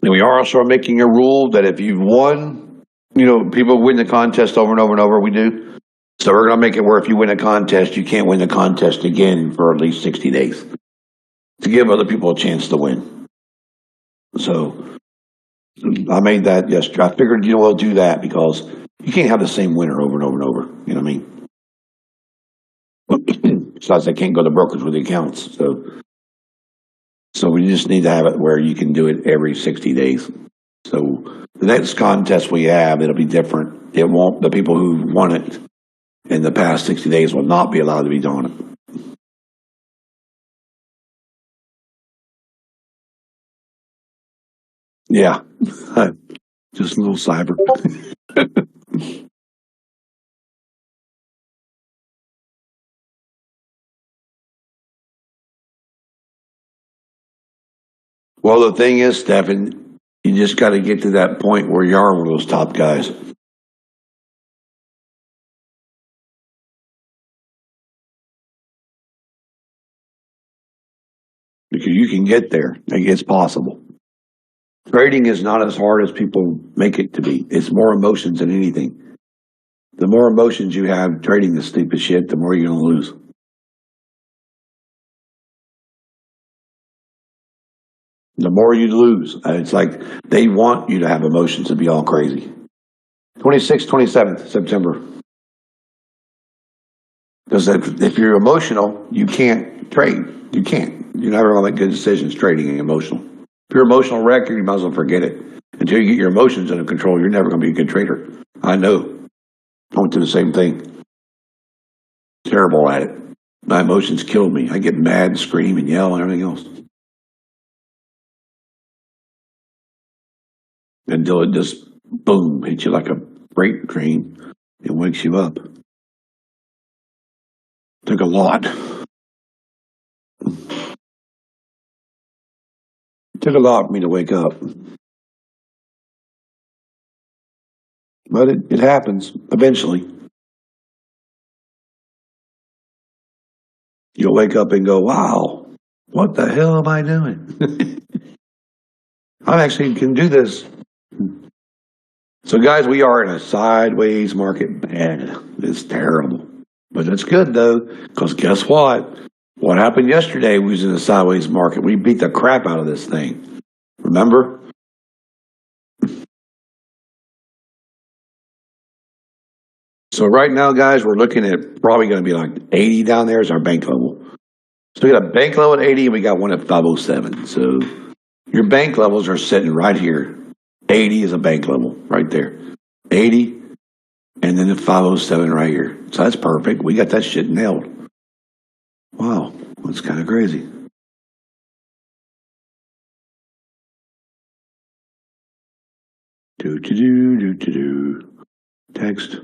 S1: And we are also making a rule that if you've won, people win the contest over and over and over. We do. So we're going to make it where if you win a contest, you can't win the contest again for at least 60 days to give other people a chance to win. So I made that yesterday. I figured, we'll do that because you can't have the same winner over and over and over. You know what I mean? Besides, they can't go to brokers with the accounts. So we just need to have it where you can do it every 60 days. So the next contest we have, it'll be different. It won't, the people who won it in the past 60 days will not be allowed to be doing it. Yeah. Just a little cyber. Well, the thing is, Stephen, you just got to get to that point where you are one of those top guys. Because you can get there. It's possible. Trading is not as hard as people make it to be. It's more emotions than anything. The more emotions you have trading this stupid shit, the more you're going to lose. The more you lose. It's like they want you to have emotions and be all crazy. 26th, 27th September. Because if you're emotional, you can't trade. You can't. You're never going to make good decisions trading and emotional. If you're emotional wreck, you might as well forget it. Until you get your emotions under control, you're never going to be a good trader. I know. I went through the same thing. Terrible at it. My emotions killed me. I get mad, scream, and yell, and everything else. Until it just, boom, hits you like a freight train and wakes you up. Took a lot. It took a lot for me to wake up. But it happens eventually. You'll wake up and go, wow, what the hell am I doing? I actually can do this. So, guys, we are in a sideways market. Man, it's terrible. But it's good, though, because guess what? What happened yesterday was in a sideways market. We beat the crap out of this thing. Remember? So right now, guys, we're looking at probably going to be like 80 down there is our bank level. So we got a bank level at 80 and we got one at 507. So your bank levels are sitting right here. 80 is a bank level right there. 80 and then the 507 right here. So that's perfect. We got that shit nailed. Wow, that's kind of crazy. Do. Text.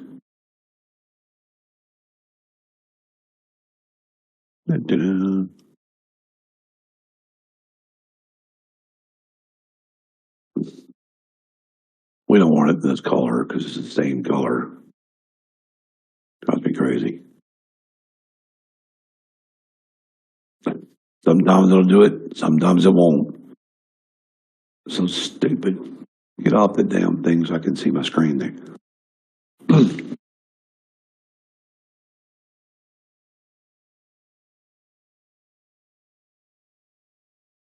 S1: Da-da-da. We don't want it in this color because it's the same color. Drives me crazy. Sometimes it'll do it, sometimes it won't. So stupid. Get off the damn thing so I can see my screen there.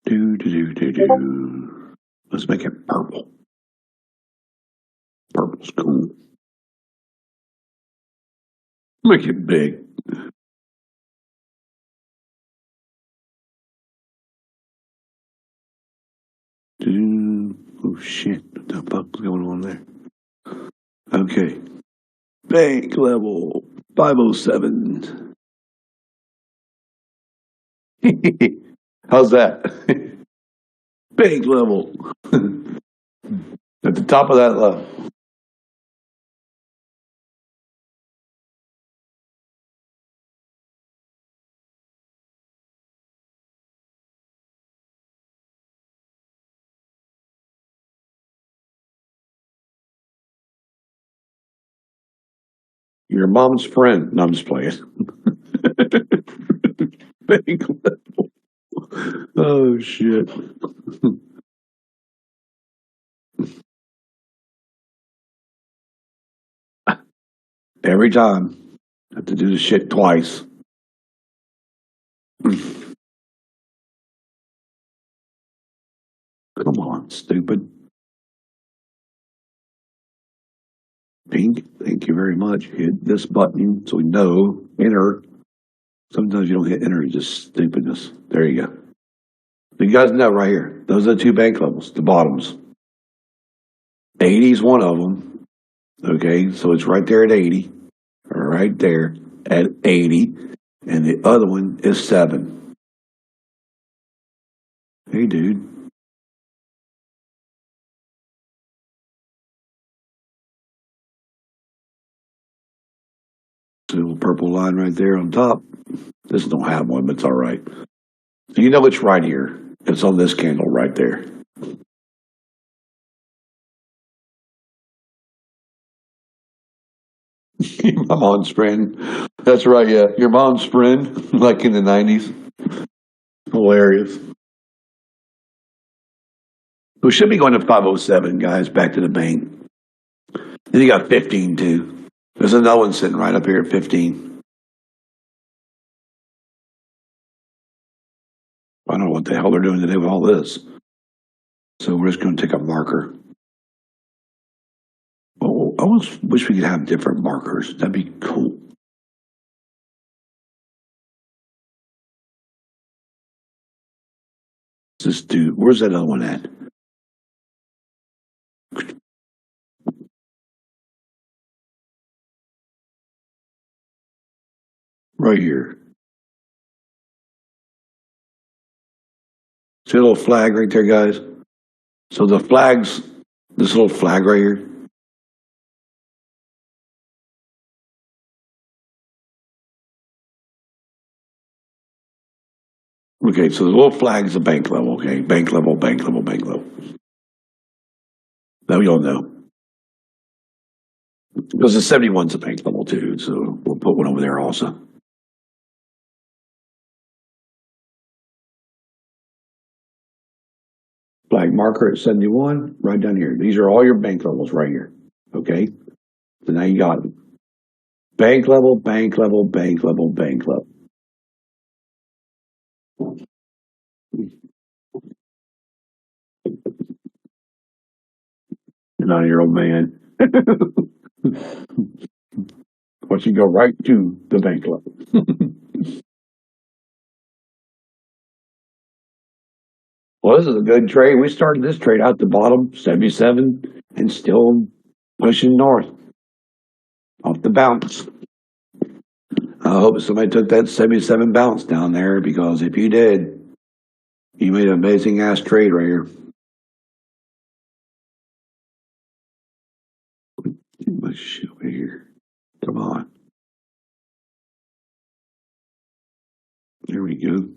S1: Do. Let's make it purple. Purple's cool. Make it big. Oh shit, what the fuck's going on there? Okay. Bank level 507. How's that? Bank level. At the top of that level. Your mom's friend. No, I'm just playing. Bank level. Oh shit. Every time. I have to do the shit twice. Come on, stupid. Pink, thank you very much. Hit this button so we know. Enter. Sometimes you don't hit enter, it's just stupidness. There you go. So you guys know right here. Those are the two bank levels, the bottoms. 80 is one of them. Okay, so it's right there at 80. Right there at 80. And the other one is 7. Hey, dude. The little purple line right there on top. This don't have one, but it's all right. So you know it's right here. It's on this candle right there. Your mom's friend. That's right, yeah. Your mom's friend, like in the 90s. Hilarious. We should be going to 507, guys, back to the bank. Then you got 15, too. There's another one sitting right up here at 15. I don't know what the hell they're doing today with all this. So we're just going to take a marker. Oh, I almost wish we could have different markers. That'd be cool. This dude, where's that other one at? Right here. See a little flag right there, guys? So the flags, this little flag right here. Okay, so the little flag's the bank level, okay? Bank level, bank level, bank level. Now we all know. Because the 71's a bank level too, so we'll put one over there also. Flag marker at 71, right down here. These are all your bank levels right here, okay? So now you got them. Bank level, bank level, bank level, bank level. You're not your old man. Once you go right to the bank level. Well, this is a good trade. We started this trade out the bottom, 77, and still pushing north off the bounce. I hope somebody took that 77 bounce down there, because if you did, you made an amazing ass trade right here. Too much shit over here. Come on. There we go.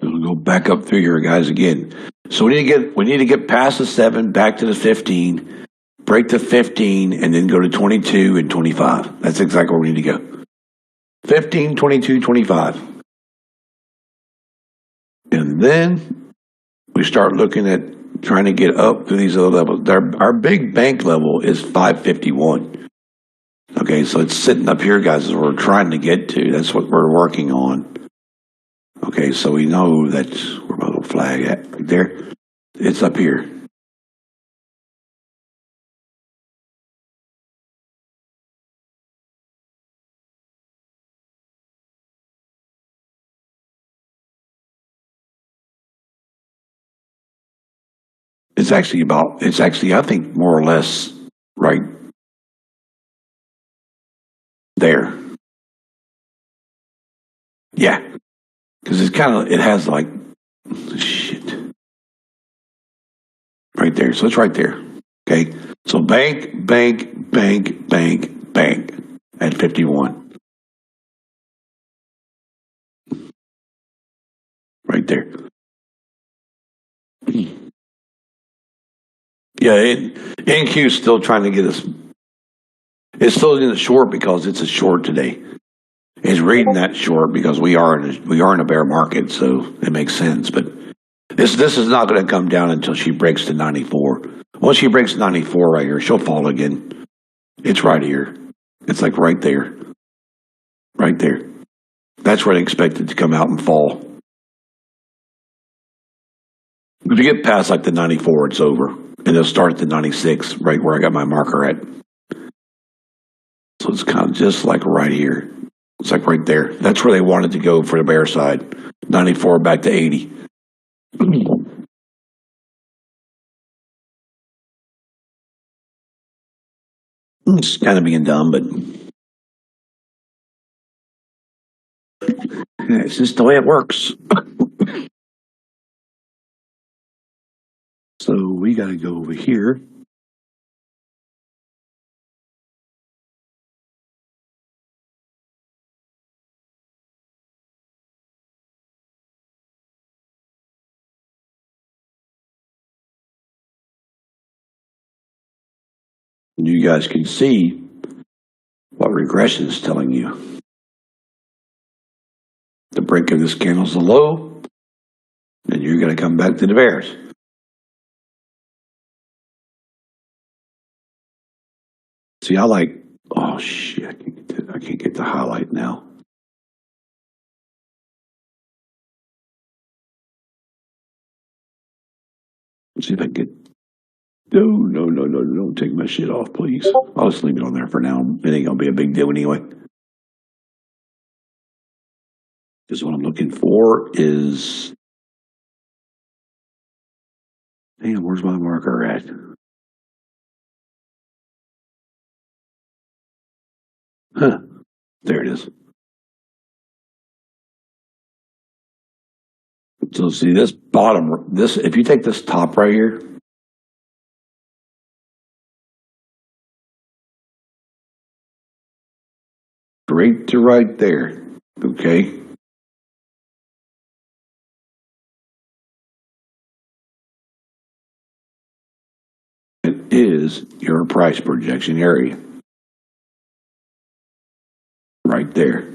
S1: It'll go back up through here, guys, again. So we need to get past the 7, back to the 15, break the 15, and then go to 22 and 25. That's exactly where we need to go. 15, 22, 25. And then we start looking at trying to get up to these other levels. Our big bank level is 551. Okay, so it's sitting up here, guys, as we're trying to get to. That's what we're working on. Okay, so we know that's where my little flag at right there. It's up here. It's actually, I think, more or less right there. Yeah. Because it has like, shit. Right there. So it's right there. Okay. So bank, bank, bank, bank, bank at 51. Right there. Yeah, NQ's still trying to get us. It's still in the short because it's a short today. It's reading that short because we are in a bear market, so it makes sense. But this is not going to come down until she breaks to 94. Once she breaks 94 right here, she'll fall again. It's right here. It's like right there. Right there. That's where they expect it to come out and fall. If you get past like the 94, it's over. And it'll start at the 96, right where I got my marker at. So it's kind of just like right here. It's like right there. That's where they wanted to go for the bear side. 94 back to 80. It's kind of being dumb, but it's just the way it works. So we got to go over here. And you guys can see what regression is telling you. The break of this candle is the low, and you're going to come back to the bears. See, I like, oh shit, I can't get the highlight now. Let's see if I can get, no, don't take my shit off, please. I'll just leave it on there for now. It ain't going to be a big deal anyway. Because what I'm looking for is, damn, where's my marker at? Huh, there it is. So see this bottom, this, if you take this top right here, straight to right there, okay? It is your price projection area. Right there.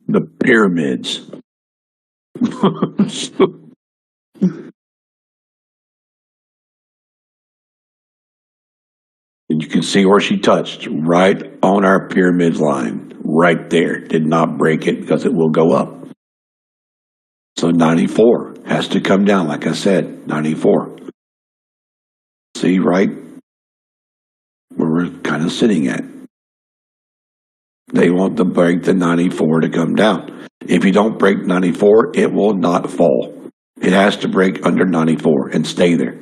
S1: The pyramids. And you can see where she touched, right on our pyramid line, right there. Did not break it because it will go up. So 94 has to come down, like I said, 94. See, right where we're kind of sitting at. They want to break the 94 to come down. If you don't break 94, it will not fall. It has to break under 94 and stay there.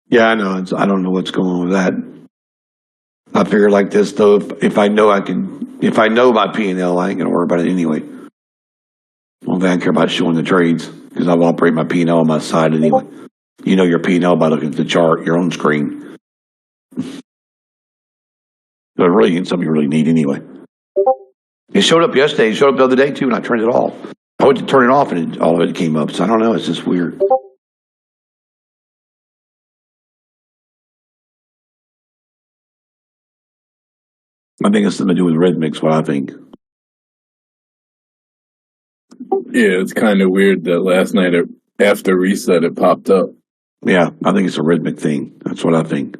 S1: Yeah, I know. I don't know what's going on with that. I figure like this though. If I know if I know my P&L, I ain't gonna worry about it anyway. One thing I care about showing the trades because I'll operate my P&L on my side anyway. You know your P&L by looking at the chart, your own screen. So it really ain't something you really need anyway. It showed up yesterday. It showed up the other day too, and I turned it off. I went to turn it off, and all of it came up. So I don't know. It's just weird. I think it's something to do with rhythmics. What I think.
S2: Yeah, it's kind of weird that last night after reset it popped up.
S1: Yeah, I think it's a rhythmic thing. That's what I think.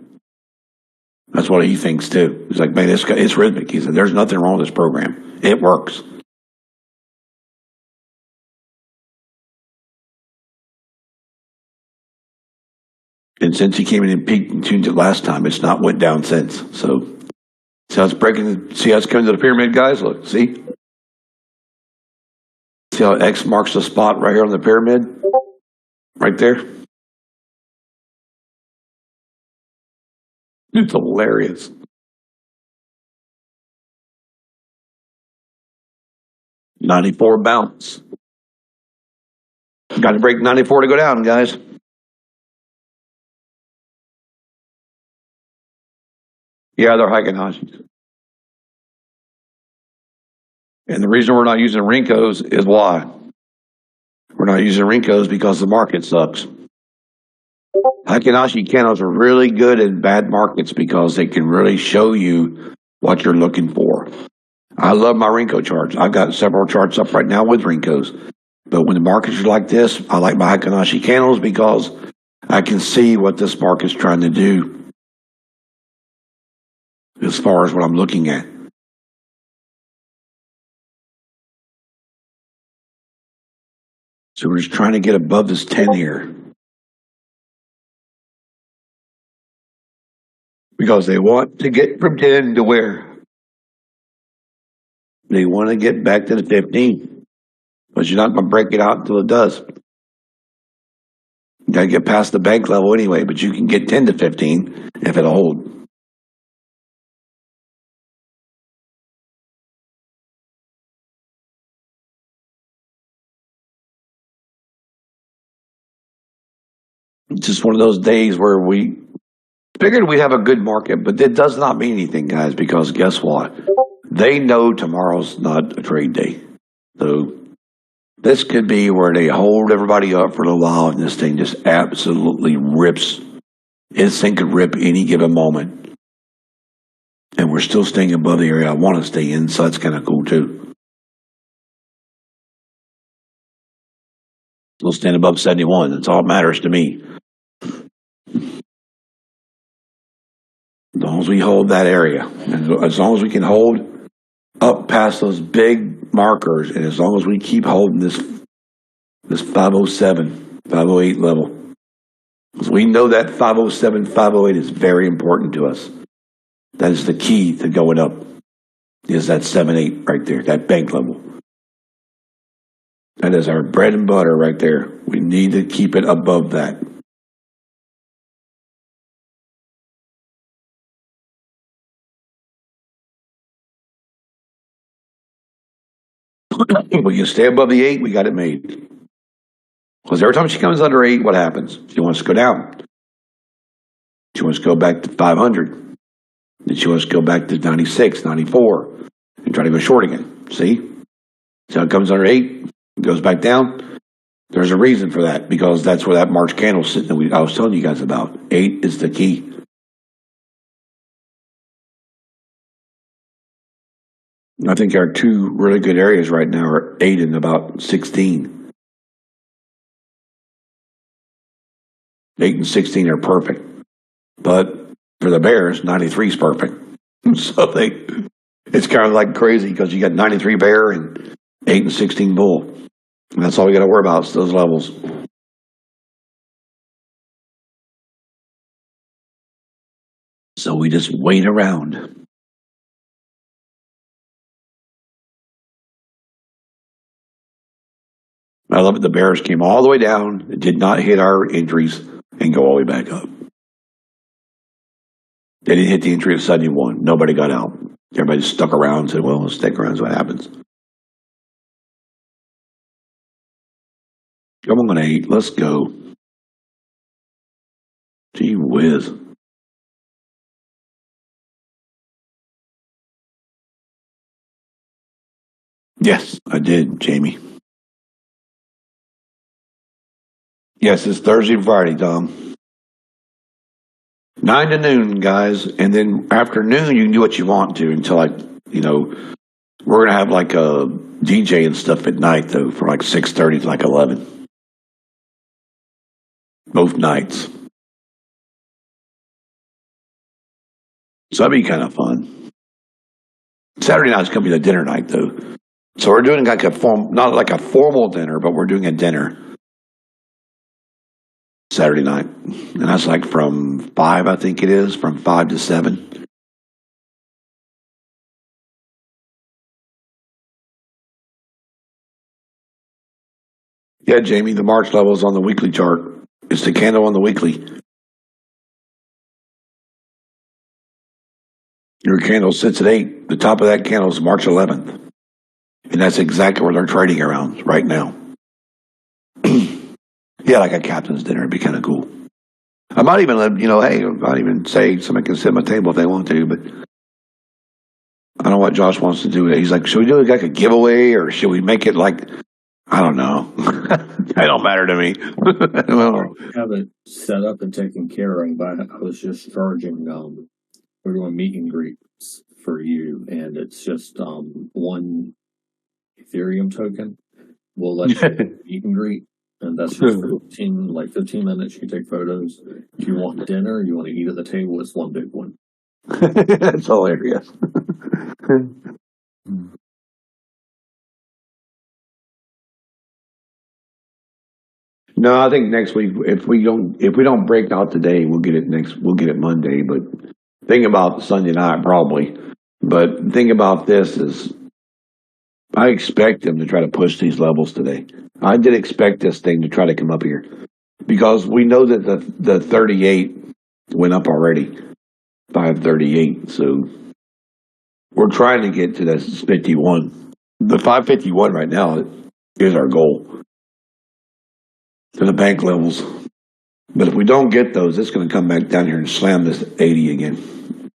S1: That's what he thinks too. He's like, man, it's rhythmic. He said, there's nothing wrong with this program. It works. And since he came in and peaked and tuned it last time, it's not went down since. So, see how it's breaking? See how it's coming to the pyramid, guys? Look, see? See how X marks the spot right here on the pyramid? Right there? It's hilarious. $94 bounce. Got to break 94 to go down, guys. Yeah, they're Heikenhashis. And the reason we're not using Rinkos is why. We're not using Rinkos because the market sucks. Heikenhashi candles are really good in bad markets because they can really show you what you're looking for. I love my Rinko charts. I've got several charts up right now with Rinkos. But when the markets are like this, I like my Heikenhashi candles because I can see what this market's trying to do as far as what I'm looking at. So we're just trying to get above this 10 here. Because they want to get from 10 to where? They want to get back to the 15. But you're not going to break it out until it does. You got to get past the bank level anyway, but you can get 10 to 15 if it'll hold. just one of those days where we figured we'd have a good market, but that does not mean anything, guys, because guess what? They know tomorrow's not a trade day. So this could be where they hold everybody up for a little while and this thing just absolutely rips. This thing could rip any given moment. And we're still staying above the area I want to stay in, so that's kind of cool too. We'll stand above 71. That's all that matters to me. As long as we hold that area, and as long as we can hold up past those big markers, and as long as we keep holding this 507, 508 level, because we know that 507, 508 is very important to us. That is the key to going up, is that 7-8 right there, that bank level. That is our bread and butter right there. We need to keep it above that. If we can stay above the 8, we got it made. Because every time she comes under 8, what happens? She wants to go down. She wants to go back to 500. Then she wants to go back to 96, 94, and try to go short again. See? So it comes under 8, goes back down. There's a reason for that, because that's where that March candle's sitting that I was telling you guys about. 8 is the key. I think our two really good areas right now are 8 and about 16. 8 and 16 are perfect. But for the Bears, 93 is perfect. So it's kind of like crazy because you got 93 Bear and 8 and 16 Bull. And that's all we got to worry about is those levels. So we just wait around. I love it. The Bears came all the way down, did not hit our entries, and go all the way back up. They didn't hit the entry of 71. Nobody got out. Everybody just stuck around and said, well, we'll stick around, see what happens. Come on, 8. Let's go. Gee whiz. Yes, I did, Jamie. Yes, it's Thursday and Friday, Tom. 9 to noon, guys. And then after noon, you can do what you want to until, like, we're going to have like a DJ and stuff at night, though, from like 6:30 to like 11. Both nights. So that'd be kind of fun. Saturday night's going to be the dinner night, though. So we're doing like not like a formal dinner, but we're doing a dinner Saturday night. And that's like from 5, I think it is, from 5 to 7. Yeah, Jamie, the March level is on the weekly chart. It's the candle on the weekly. Your candle sits at 8. The top of that candle is March 11th. And that's exactly where they're trading around right now. Yeah, like a captain's dinner. It'd be kind of cool. I might even let, hey, I might even say somebody can sit at my table if they want to, but I don't know what Josh wants to do. He's like, should we do like a giveaway or should we make it like, I don't know. It don't matter to me.
S3: I have it set up and taken care of. I was just charging, we're doing meet and greets for you, and it's just one Ethereum token. We'll let you meet and greet. And that's just 15 minutes. You take photos. If you want dinner, you want to eat at the table, it's one big one.
S1: That's hilarious. No, I think next week, if we don't break out today, we'll get it Monday. But think about Sunday night probably. But think about this is I expect them to try to push these levels today. I did expect this thing to try to come up here because we know that the 38 went up already, 538. So we're trying to get to this 51. The 551 right now is our goal. To the bank levels. But if we don't get those, it's going to come back down here and slam this 80 again.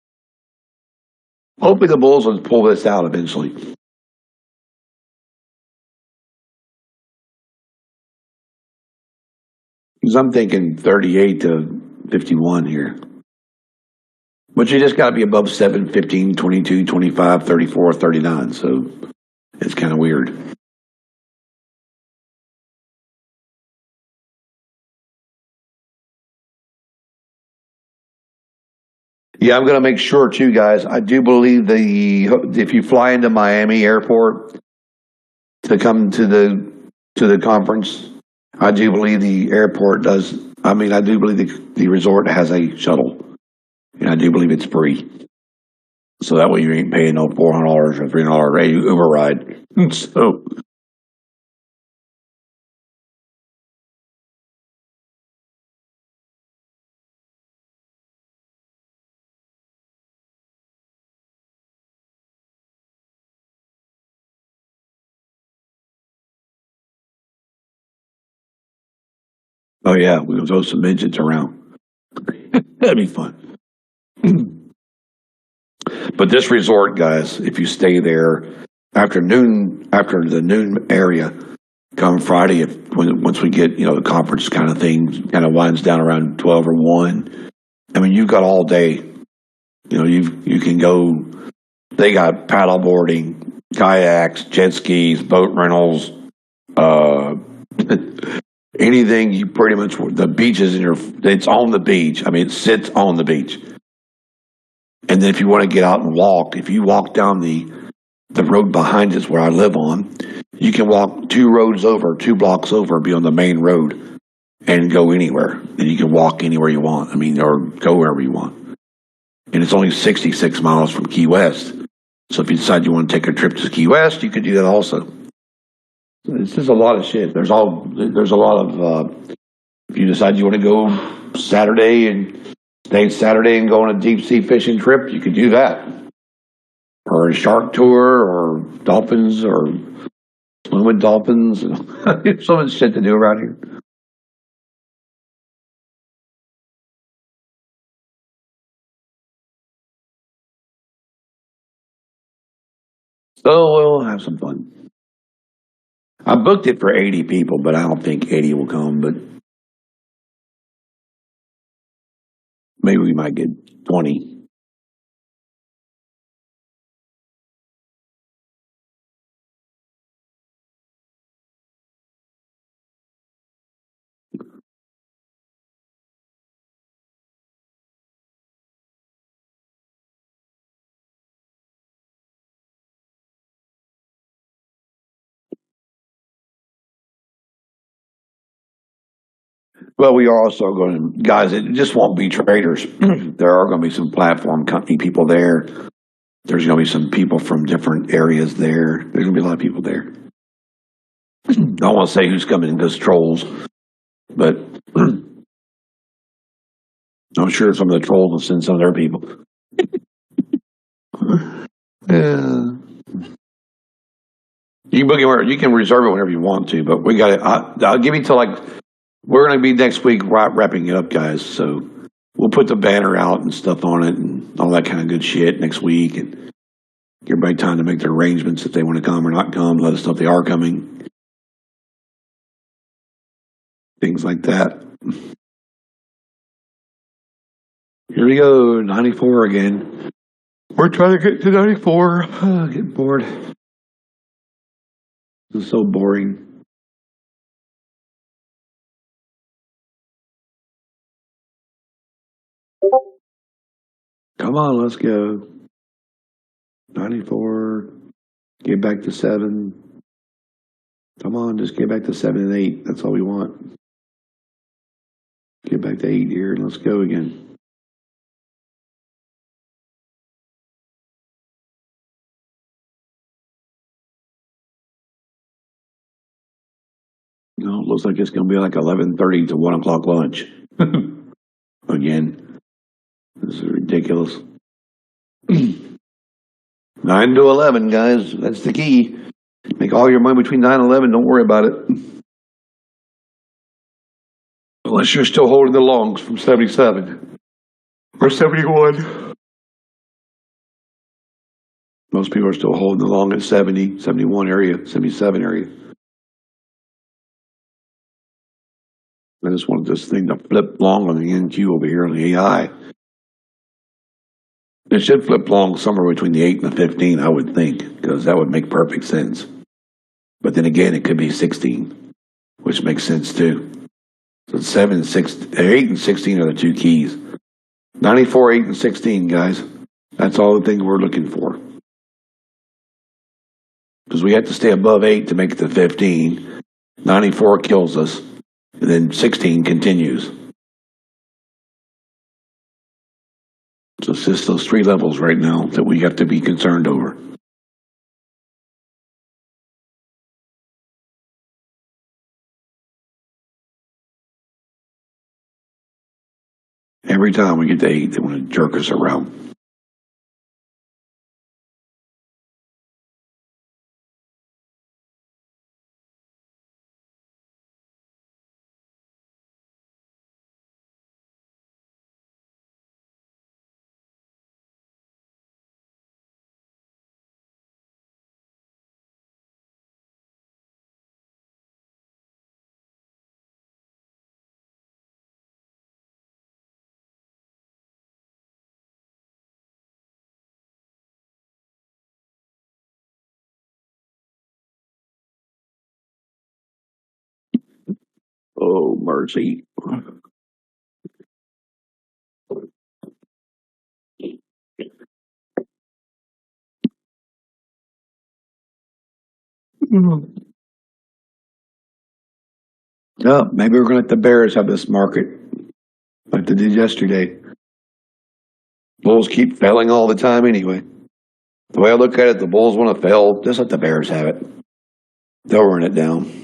S1: Hopefully the Bulls will pull this out eventually. Because I'm thinking 38 to 51 here. But you just got to be above 7, 15, 22, 25, 34, 39. So it's kind of weird. Yeah, I'm going to make sure too, guys. I do believe if you fly into Miami Airport to come to the conference, I do believe the airport does. I mean, I do believe the resort has a shuttle, and I do believe it's free. So that way you ain't paying no $400 or $300 Uber ride. So. Oh yeah, we'll throw some midgets around. That'd be fun. But this resort, guys, if you stay there after the noon area, come Friday, once we get the conference kind of thing kind of winds down around 12 or 1. I mean, you've got all day. You can go. They got paddle boarding, kayaks, jet skis, boat rentals. Anything you pretty much, the beaches it's on the beach. I mean, it sits on the beach. And then if you want to get out and walk, if you walk down the road behind us where I live on, you can walk 2 blocks over, be on the main road and go anywhere. And you can walk anywhere you want. I mean, or go wherever you want. And it's only 66 miles from Key West. So if you decide you want to take a trip to Key West, you could do that also. It's just a lot of shit. There's a lot of, if you decide you want to go Saturday and stay Saturday and go on a deep sea fishing trip, you could do that. Or a shark tour or dolphins or swim with dolphins. There's so much shit to do around here. So we'll have some fun. I booked it for 80 people, but I don't think 80 will come, but maybe we might get 20. Well, we are also going to, guys, it just won't be traders. There are going to be some platform company people there. There's going to be some people from different areas there. There's going to be a lot of people there. I don't want to say who's coming as trolls, but I'm sure some of the trolls will send some of their people. Yeah. You can book it where you can reserve it whenever you want to, but we got it. I'll give you till we're going to be next week wrapping it up, guys. So we'll put the banner out and stuff on it and all that kind of good shit next week, and give everybody time to make their arrangements if they want to come or not come. Let us know if they are coming. Things like that. Here we go, 94 again. We're trying to get to 94. Getting bored. This is so boring. Come on, let's go. 94. Get back to 7. Come on, just get back to 7 and 8. That's all we want. Get back to 8 here and let's go again. No, it looks like it's going to be like 11:30 to 1 o'clock lunch. Again. This is ridiculous. 9 to 11, guys. That's the key. Make all your money between 9 and 11. Don't worry about it. Unless you're still holding the longs from 77 or 71. Most people are still holding the long at 70, 71 area, 77 area. I just wanted this thing to flip long on the NQ over here on the AI. It should flip long somewhere between the 8 and the 15, I would think, because that would make perfect sense. But then again, it could be 16, which makes sense too. So 8 and 16 are the two keys. 94, 8, and 16, guys. That's all the thing we're looking for. Because we have to stay above 8 to make it to 15. 94 kills us. And then 16 continues. So it's just those three levels right now that we have to be concerned over. Every time we get to 8, they want to jerk us around. Oh, mercy. Oh, maybe we're going to let the Bears have this market like they did yesterday. Bulls keep failing all the time anyway. The way I look at it, the Bulls want to fail. Just let the Bears have it. They'll run it down.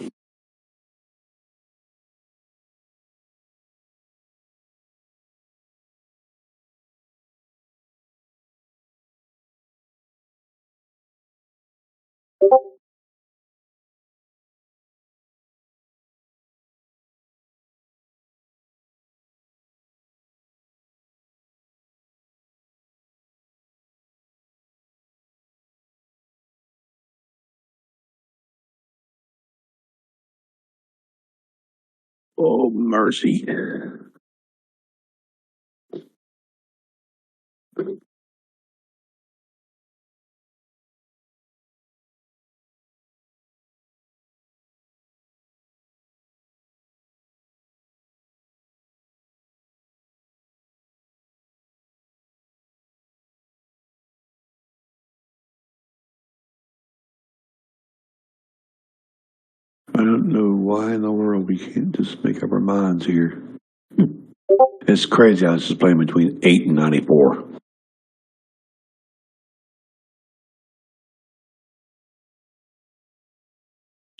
S1: Oh, mercy. I don't know why in the world we can't just make up our minds here. It's crazy how it's just playing between 8 and 94.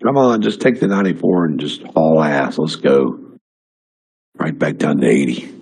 S1: Come on, just take the 94 and just haul ass. Let's go. Right back down to 80.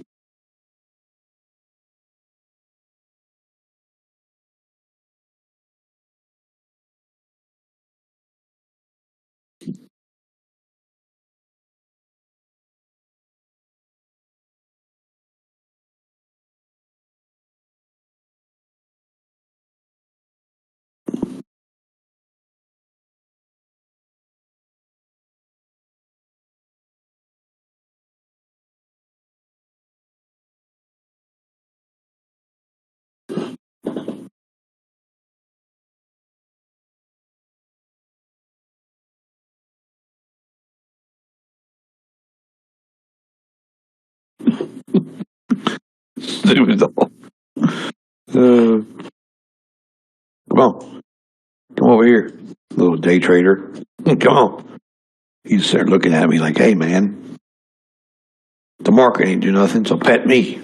S1: It was all. Come on. Come over here, little day trader. Come on. He's there looking at me like, hey, man, the market ain't do nothing, so pet me.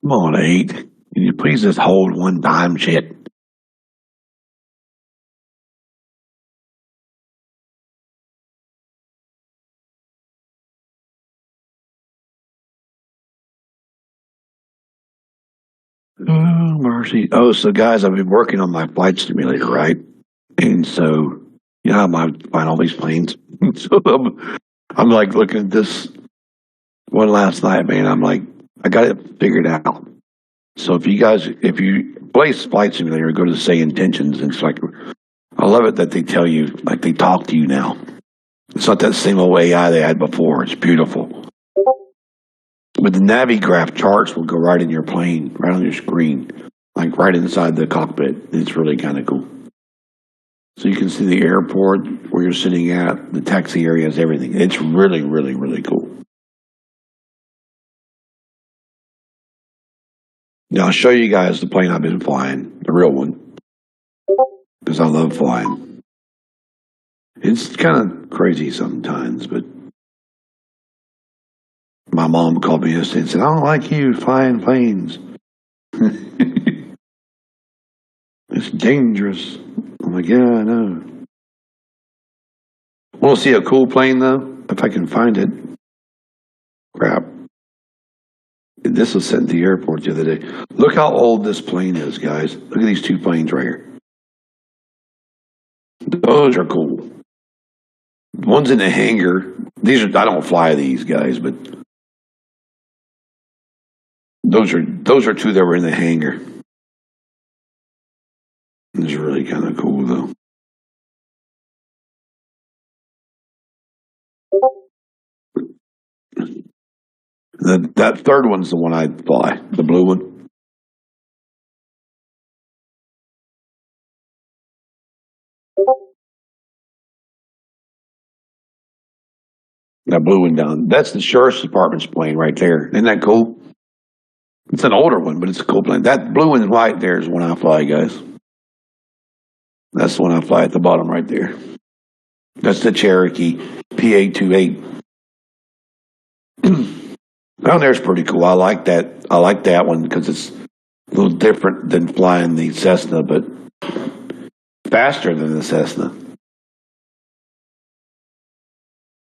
S1: Come on, 8. Can you please just hold one time, shit? Oh, mercy. Oh, so guys, I've been working on my flight simulator, right? And so, you know how I find all these planes? So I'm like looking at this one last night, man. I'm like, I got it figured out. So if you play Flight Simulator, go to Say Intentions, and it's like, I love it that they tell you, like they talk to you now. It's not that same old AI they had before. It's beautiful. But the Navigraph charts will go right in your plane, right on your screen, like right inside the cockpit. It's really kind of cool. So you can see the airport where you're sitting at, the taxi areas, everything. It's really, really, really cool. Now I'll show you guys the plane I've been flying, the real one, because I love flying. It's kind of crazy sometimes, but my mom called me yesterday and said, I don't like you flying planes. It's dangerous. I'm like, yeah, I know. Want to see a cool plane, though? If I can find it. Crap. This was sent to the airport the other day. Look how old this plane is, guys. Look at these 2 planes right here. Those are cool. One's in the hangar. I don't fly these guys, but those are 2 that were in the hangar. It's really kind of cool, though. That third one's the one I fly, the blue one. That blue one down. That's the sheriff's department's plane right there. Isn't that cool? It's an older one, but it's a cool plane. That blue and white there is the one I fly, guys. That's the one I fly at the bottom right there. That's the Cherokee PA-28. Down there's pretty cool. I like that. I like that one because it's a little different than flying the Cessna, but faster than the Cessna.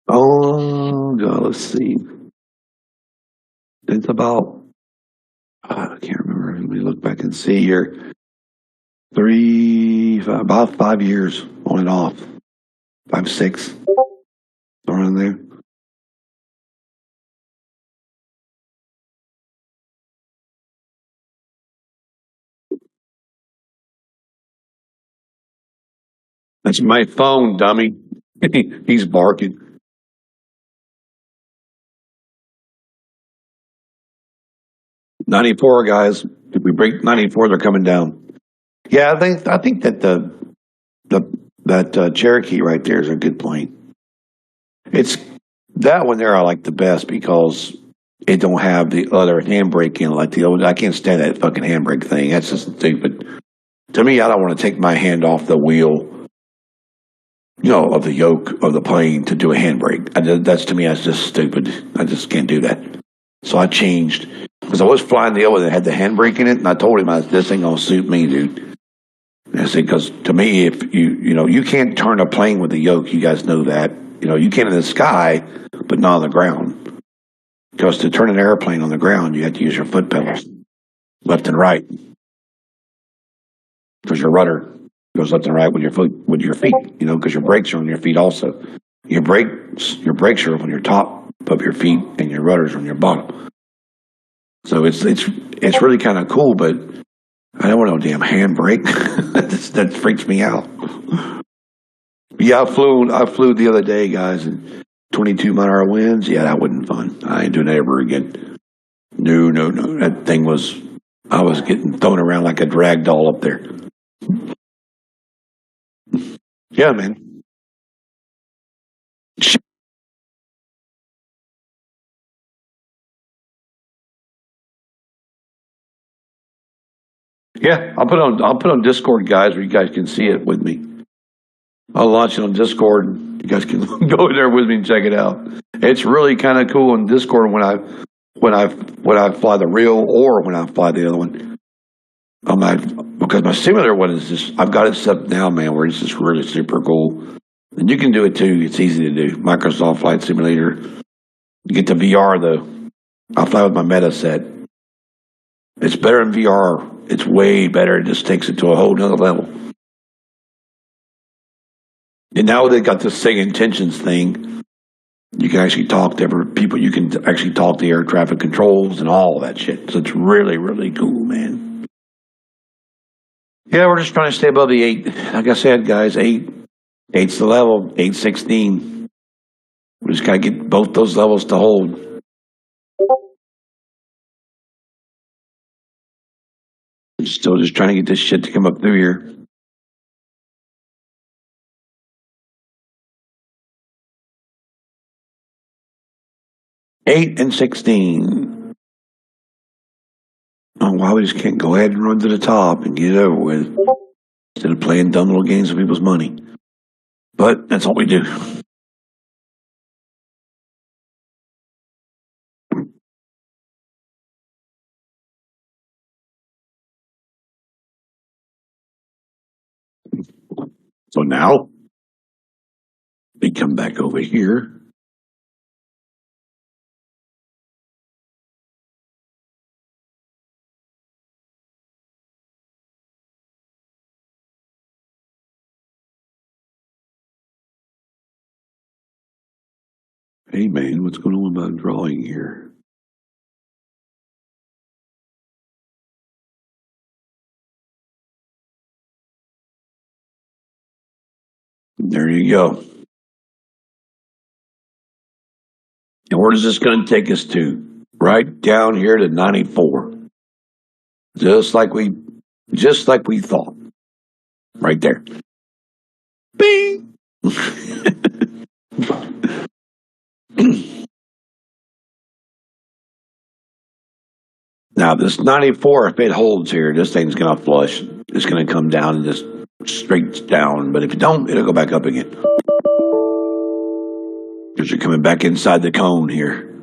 S1: Oh, God, let's see. It's about, I can't remember. Let me look back and see here. About 5 years on and off. 5, 6. Around there. That's my phone, dummy. He's barking. '94 guys. If we break '94, they're coming down. Yeah, I think that that Cherokee right there is a good plane. It's that one there I like the best because it don't have the other handbrake in like the old. I can't stand that fucking handbrake thing. That's just stupid. To me, I don't want to take my hand off the wheel, of the yoke of the plane to do a handbrake. That's to me, that's just stupid. I just can't do that. So I changed because I was flying the other one that had the handbrake in it, and I told him this ain't gonna suit me, dude. And I said, because to me, if you can't turn a plane with a yoke. You guys know that. You can in the sky, but not on the ground. Because to turn an airplane on the ground, you have to use your foot pedals, left and right. Because your rudder goes left and right with your feet. Because your brakes are on your feet also. Your brakes are on your top of your feet, and your rudders on your bottom. So it's really kind of cool, but I don't want no damn handbrake. That freaks me out. Yeah, I flew the other day, guys, and 22-mile-an-hour winds. Yeah, that wasn't fun. I ain't doing that ever again. No. That thing I was getting thrown around like a drag doll up there. Yeah, man. Yeah, I'll put on Discord, guys, where you guys can see it with me. I'll launch it on Discord. You guys can go in there with me and check it out. It's really kind of cool on Discord when when I fly the real or when I fly the other one. Because my simulator one is just, I've got it set up now, man, where it's just really super cool. And you can do it too. It's easy to do. Microsoft Flight Simulator. You get the VR though. I fly with my Meta set. It's better in VR. It's way better. It just takes it to a whole nother level. And now they got this Say Intentions thing. You can actually talk to people. You can actually talk to air traffic controls and all of that shit. So it's really, really cool, man. Yeah, we're just trying to stay above the 8. Like I said, guys, 8. 8's the level. 816. We just got to get both those levels to hold. I'm still just trying to get this shit to come up through here. Eight and 16. Oh, why we just can't go ahead and run to the top and get it over with instead of playing dumb little games with people's money. But that's what we do. So now we come back over here. Hey man, what's going on about drawing here? There you go. And where is this going to take us to? Right down here to 94. Just like we thought. Right there. Bing! Now this 94, if it holds here, this thing's going to flush. It's going to come down and just straight down. But if it don't, it'll go back up again. Because you're coming back inside the cone here.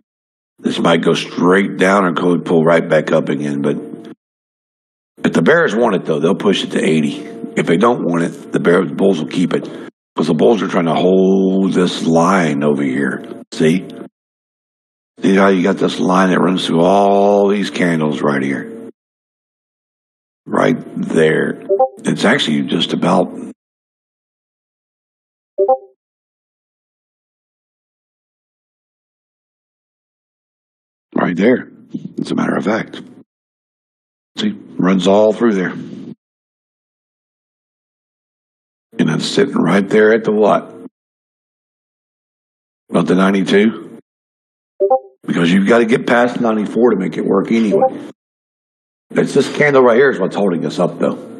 S1: This might go straight down or go pull right back up again. But if the Bears want it, though, they'll push it to 80. If they don't want it, the Bulls will keep it. Because the Bulls are trying to hold this line over here. See? See how you got this line that runs through all these candles right here? Right there. It's actually just about... right there, as a matter of fact. See, runs all through there. And it's sitting right there at the what? About the 92? Because you've got to get past 94 to make it work anyway. It's this candle right here is what's holding us up, though.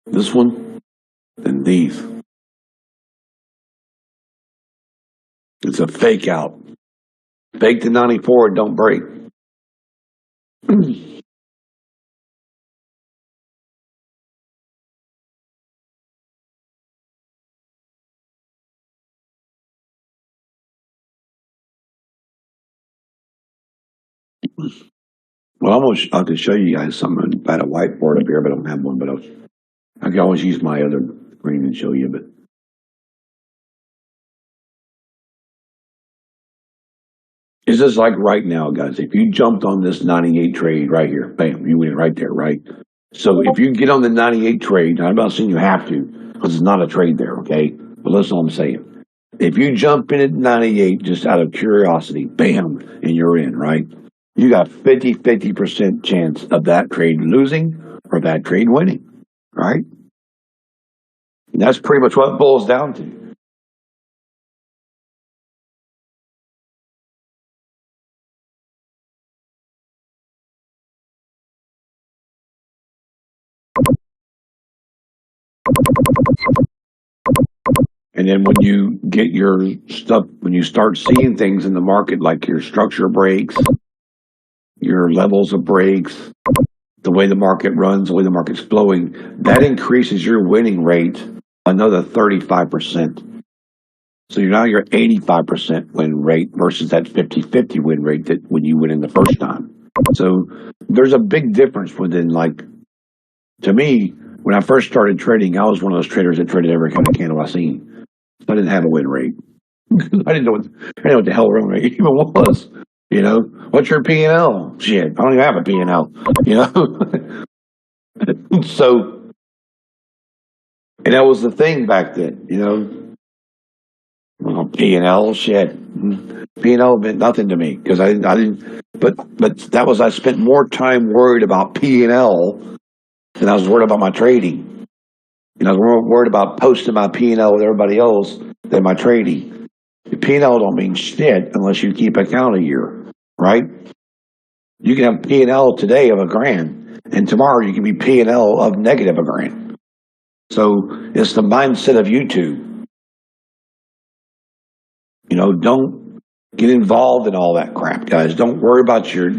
S1: This one, and these. It's a fake out. Fake to 94, don't break. Well, I can show you guys something. I had a whiteboard up here, but I don't have one. But I can always use my other screen and show you. But it's just like right now, guys. If you jumped on this 98 trade right here, bam, you went right there, right? So if you get on the 98 trade, I'm not saying you have to, because it's not a trade there, okay? But listen what I'm saying. If you jump in at 98 just out of curiosity, bam, and you're in, right? You got 50% chance of that trade losing or that trade winning, right? And that's pretty much what it boils down to. And then when you get your stuff, when you start seeing things in the market, like your structure breaks, your levels of breaks, the way the market runs, the way the market's flowing, that increases your winning rate another 35%. So now you're 85% win rate versus that 50-50 win rate that when you went in the first time. So there's a big difference within, like, to me, when I first started trading, I was one of those traders that traded every kind of candle I seen. I didn't have a win rate. I didn't know what the hell win rate even was. You know, what's your P&L? Shit, I don't even have a P&L. You know, so, and that was the thing back then. You know, well, P&L, shit, P&L meant nothing to me because I didn't. But that was, I spent more time worried about P&L than I was worried about my trading. You know, I was more worried about posting my P&L with everybody else than my trading. The P&L don't mean shit unless you keep account a year, right? You can have P&L today of $1,000, and tomorrow you can be P&L of negative $1,000. So it's the mindset of YouTube. You know, don't get involved in all that crap, guys. Don't worry about your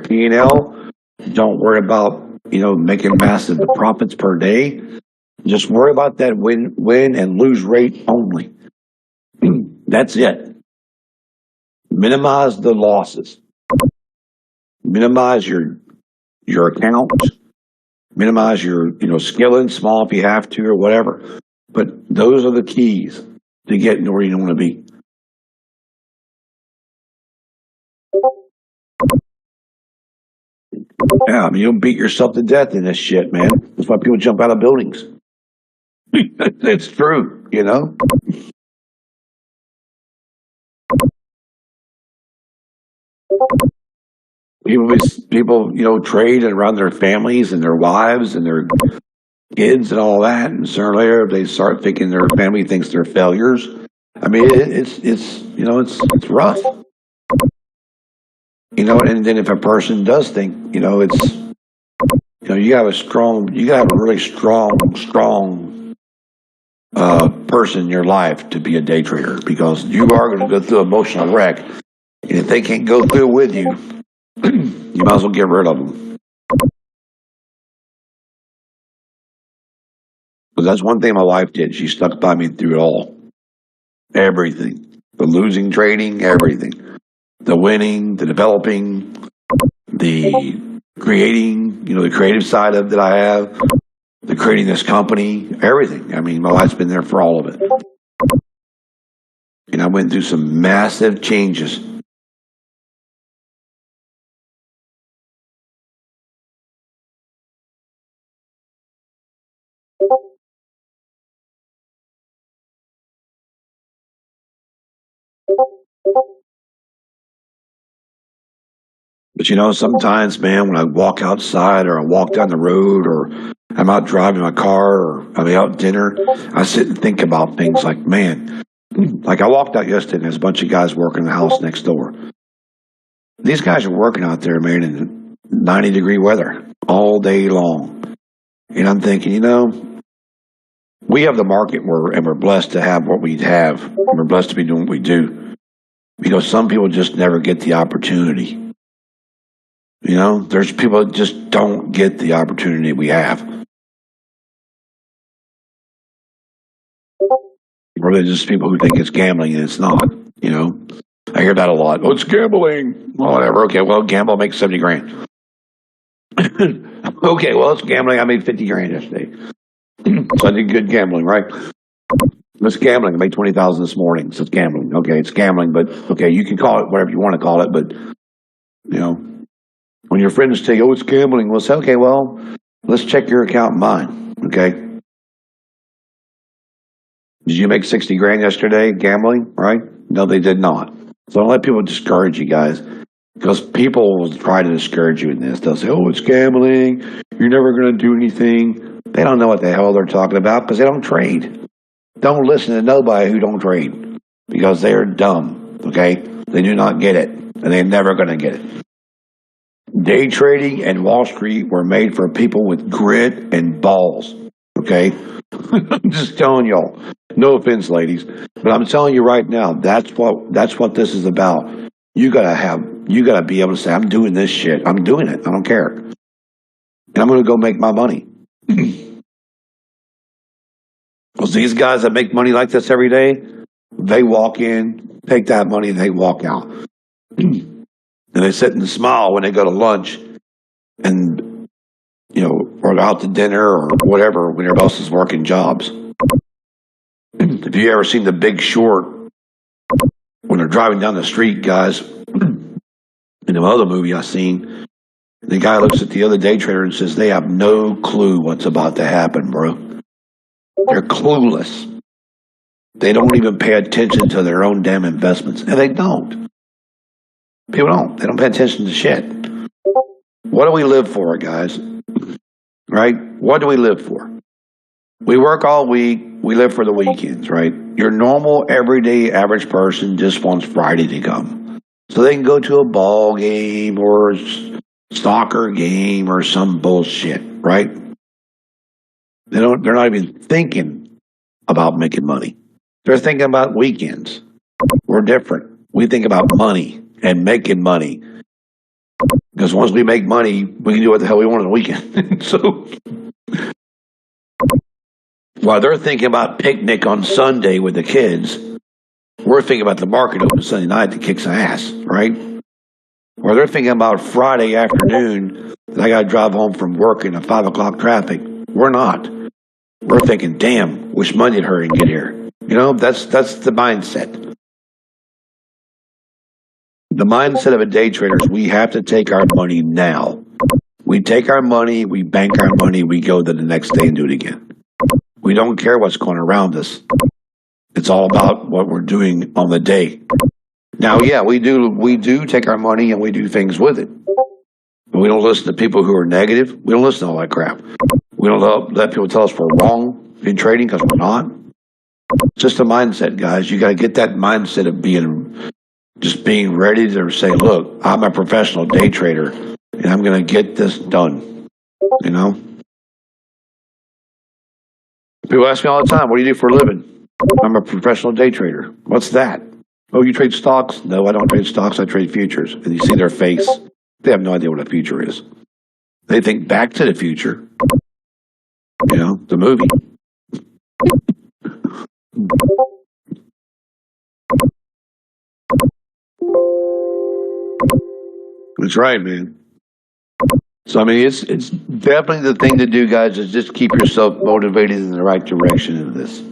S1: P&L. Don't worry about, you know, making massive profits per day. Just worry about that win and lose rate only. That's it. Minimize the losses. Minimize your account. Minimize your, you know, skilling small if you have to or whatever. But those are the keys to getting where you want to be. Yeah, I mean, you'll beat yourself to death in this shit, man. That's why people jump out of buildings. It's true, you know? People, you know, trade and run their families and their wives and their kids and all that. And sooner or later, they start thinking their family thinks they're failures. I mean, it's you know, it's rough. You know, and then if a person does think, you know, it's, you know, you gotta have a really strong person in your life to be a day trader, because you are going to go through emotional wreck. And if they can't go through with you, you might as well get rid of them. But that's one thing my wife did. She stuck by me through it all. Everything. The losing trading, everything. The winning, the developing, the creating, you know, the creative side of that I have, the creating this company, everything. I mean, my wife's been there for all of it. And I went through some massive changes. But you know, sometimes, man, when I walk outside or I walk down the road or I'm out driving my car or I'm out at dinner, I sit and think about things like, man, like I walked out yesterday and there's a bunch of guys working in the house next door. These guys are working out there, man, in 90-degree weather all day long. And I'm thinking, you know, we have the market and we're blessed to have what we have. And we're blessed to be doing what we do. You know, some people just never get the opportunity. You know, there's people that just don't get the opportunity we have. Or they're just people who think it's gambling and it's not, you know. I hear that a lot. Oh, it's gambling. Well, whatever. Okay, well, gamble makes 70 grand. Okay, well, it's gambling. I made 50 grand yesterday. So I did good gambling, right? It's gambling. I made 20,000 this morning, so it's gambling. Okay, it's gambling, but okay, you can call it whatever you want to call it, but, you know, when your friends tell you, oh, it's gambling, well, say, okay, well, let's check your account and mine, okay? Did you make 60 grand yesterday gambling, right? No, they did not. So don't let people discourage you guys, because people will try to discourage you in this. They'll say, oh, it's gambling. You're never going to do anything. They don't know what the hell they're talking about because they don't trade. Don't listen to nobody who don't trade, because they are dumb, okay? They do not get it, and they're never going to get it. Day trading and Wall Street were made for people with grit and balls, okay? I'm just telling y'all. No offense, ladies, but I'm telling you right now, that's what this is about. You gotta be able to say, I'm doing this shit. I'm doing it. I don't care. And I'm gonna go make my money. Because these guys that make money like this every day, They walk in, take that money, and they walk out. And they sit and smile when they go to lunch and, or out to dinner or whatever when everybody else is working jobs. If you ever seen The Big Short, when they're driving down the street, guys, in the other movie I seen, the guy looks at the other day trader and says, they have no clue what's about to happen, bro. They're clueless. They don't even pay attention to their own damn investments. And they don't. People don't. They don't pay attention to shit. What do we live for, guys? Right? What do we live for? We work all week. We live for the weekends, right? Your normal, everyday, average person just wants Friday to come. So they can go to a ball game or soccer game or some bullshit, right? They're not even thinking about making money. They're thinking about weekends. We're different. We think about money and making money. Because once we make money, we can do what the hell we want on the weekend. So while they're thinking about picnic on Sunday with the kids, we're thinking about the market open Sunday night to kick some ass, right? Or they're thinking about Friday afternoon that I got to drive home from work in a 5 o'clock traffic. We're not. We're thinking, damn, wish Monday would hurry and get here. That's the mindset. The mindset of a day trader is we have to take our money now. We take our money, we bank our money, we go to the next day and do it again. We don't care what's going around us. It's all about what we're doing on the day. Now, yeah, we do take our money and we do things with it. But we don't listen to people who are negative. We don't listen to all that crap. We don't let people tell us we're wrong in trading because we're not. It's just a mindset, guys. You got to get that mindset of being ready to say, look, I'm a professional day trader and I'm going to get this done. People ask me all the time, what do you do for a living? I'm a professional day trader. What's that? Oh, you trade stocks? No, I don't trade stocks. I trade futures. And you see their face. They have no idea what a future is. They think Back to the Future. The movie. That's right, man. So, it's definitely the thing to do, guys, is just keep yourself motivated in the right direction in this.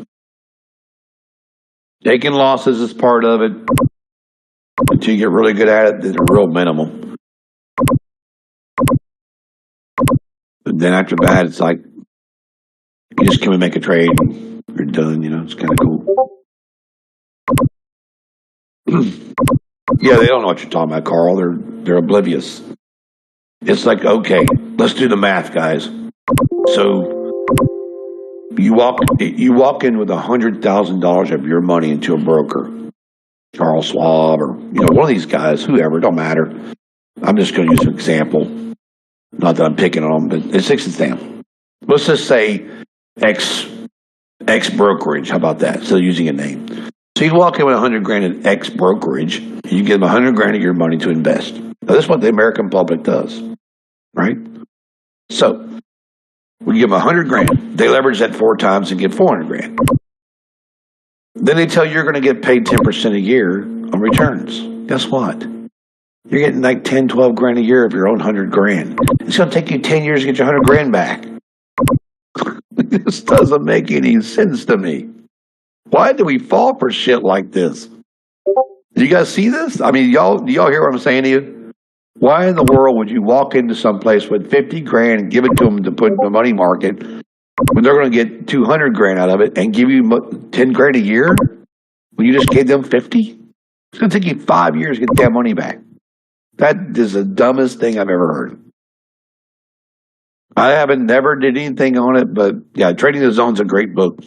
S1: Taking losses is part of it. Until you get really good at it, then a real minimum. But then after that, it's like, you just come and make a trade and you're done, it's kind of cool. Yeah, they don't know what you're talking about, Carl. They're oblivious. It's like, okay, let's do the math, guys. So you walk in with $100,000 of your money into a broker, Charles Schwab, or one of these guys, whoever, don't matter. I'm just going to use an example. Not that I'm picking on them, but it's 6 example. Let's just say X brokerage. How about that? So using a name. So you walk in with $100,000 at X brokerage, and you give them $100,000 of your money to invest. Now, this is what the American public does, right? So we give them $100,000. They leverage that 4 times and get $400,000. Then they tell you you're going to get paid 10% a year on returns. Guess what? You're getting like 10, 12 grand a year of your own $100,000. It's going to take you 10 years to get your $100,000 back. This doesn't make any sense to me. Why do we fall for shit like this? Do you guys see this? Do y'all hear what I'm saying to you? Why in the world would you walk into some place with $50,000 and give it to them to put in the money market when they're going to get $200,000 out of it and give you $10,000 a year when you just gave them $50,000? It's going to take you 5 years to get that money back. That is the dumbest thing I've ever heard. I never did anything on it, but yeah, Trading the Zone's a great book.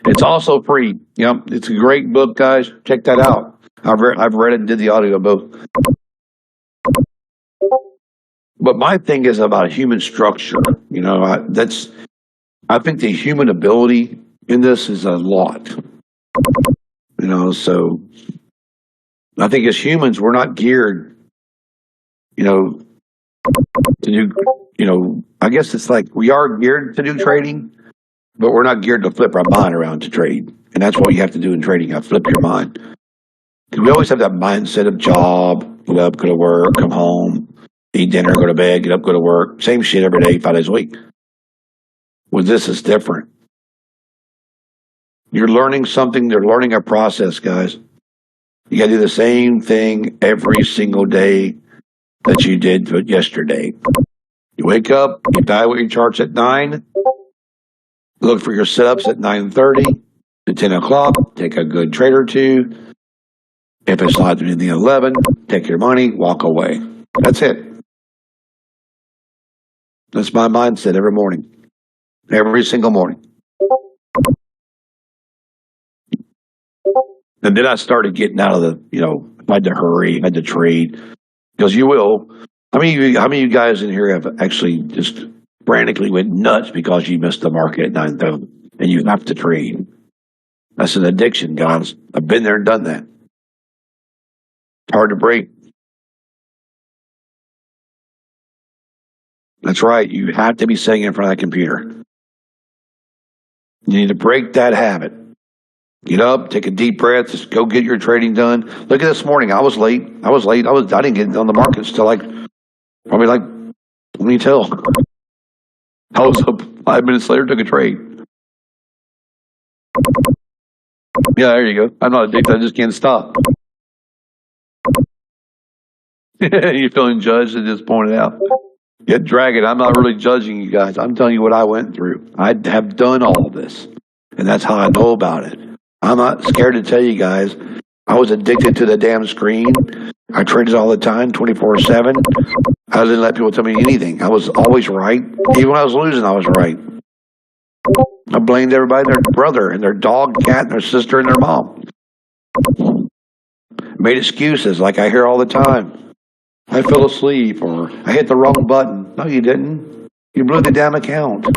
S1: It's also free. It's a great book, guys. Check that out. I've read it and did the audio book. But my thing is about human structure. I think the human ability in this is a lot. So I think as humans, we're not geared, to do, I guess it's like we are geared to do trading, but we're not geared to flip our mind around to trade. And that's what you have to do in trading. You have to flip your mind. Because we always have that mindset of job, get up, go to work, come home, eat dinner, go to bed, get up, go to work. Same shit every day, 5 days a week. Well, this is different. You're learning something. They're learning a process, guys. You got to do the same thing every single day that you did yesterday. You wake up, you evaluate your charts at 9, look for your setups at 9:30 to 10 o'clock, take a good trade or two. If it's not in the 11, take your money, walk away. That's it. That's my mindset every morning. Every single morning. And then I started getting out of the, I had to hurry, I had to trade. Because you will. How many of you guys in here have actually just frantically went nuts because you missed the market at 9:30 and you have to trade? That's an addiction, guys. I've been there and done that. It's hard to break. That's right. You have to be sitting in front of that computer. You need to break that habit. Get up, take a deep breath, just go get your trading done. Look at this morning. I was late. I didn't get on the markets till probably let me tell. I was up 5 minutes later, took a trade. Yeah, there you go. I'm not addicted. I just can't stop. You're feeling judged and just pointed out. Get dragging. I'm not really judging you guys. I'm telling you what I went through. I have done all of this, and that's how I know about it. I'm not scared to tell you guys. I was addicted to the damn screen. I traded all the time, 24/7. I didn't let people tell me anything. I was always right. Even when I was losing, I was right. I blamed everybody and their brother and their dog, cat, and their sister and their mom. Made excuses like I hear all the time. I fell asleep or I hit the wrong button. No, you didn't. You blew the damn account.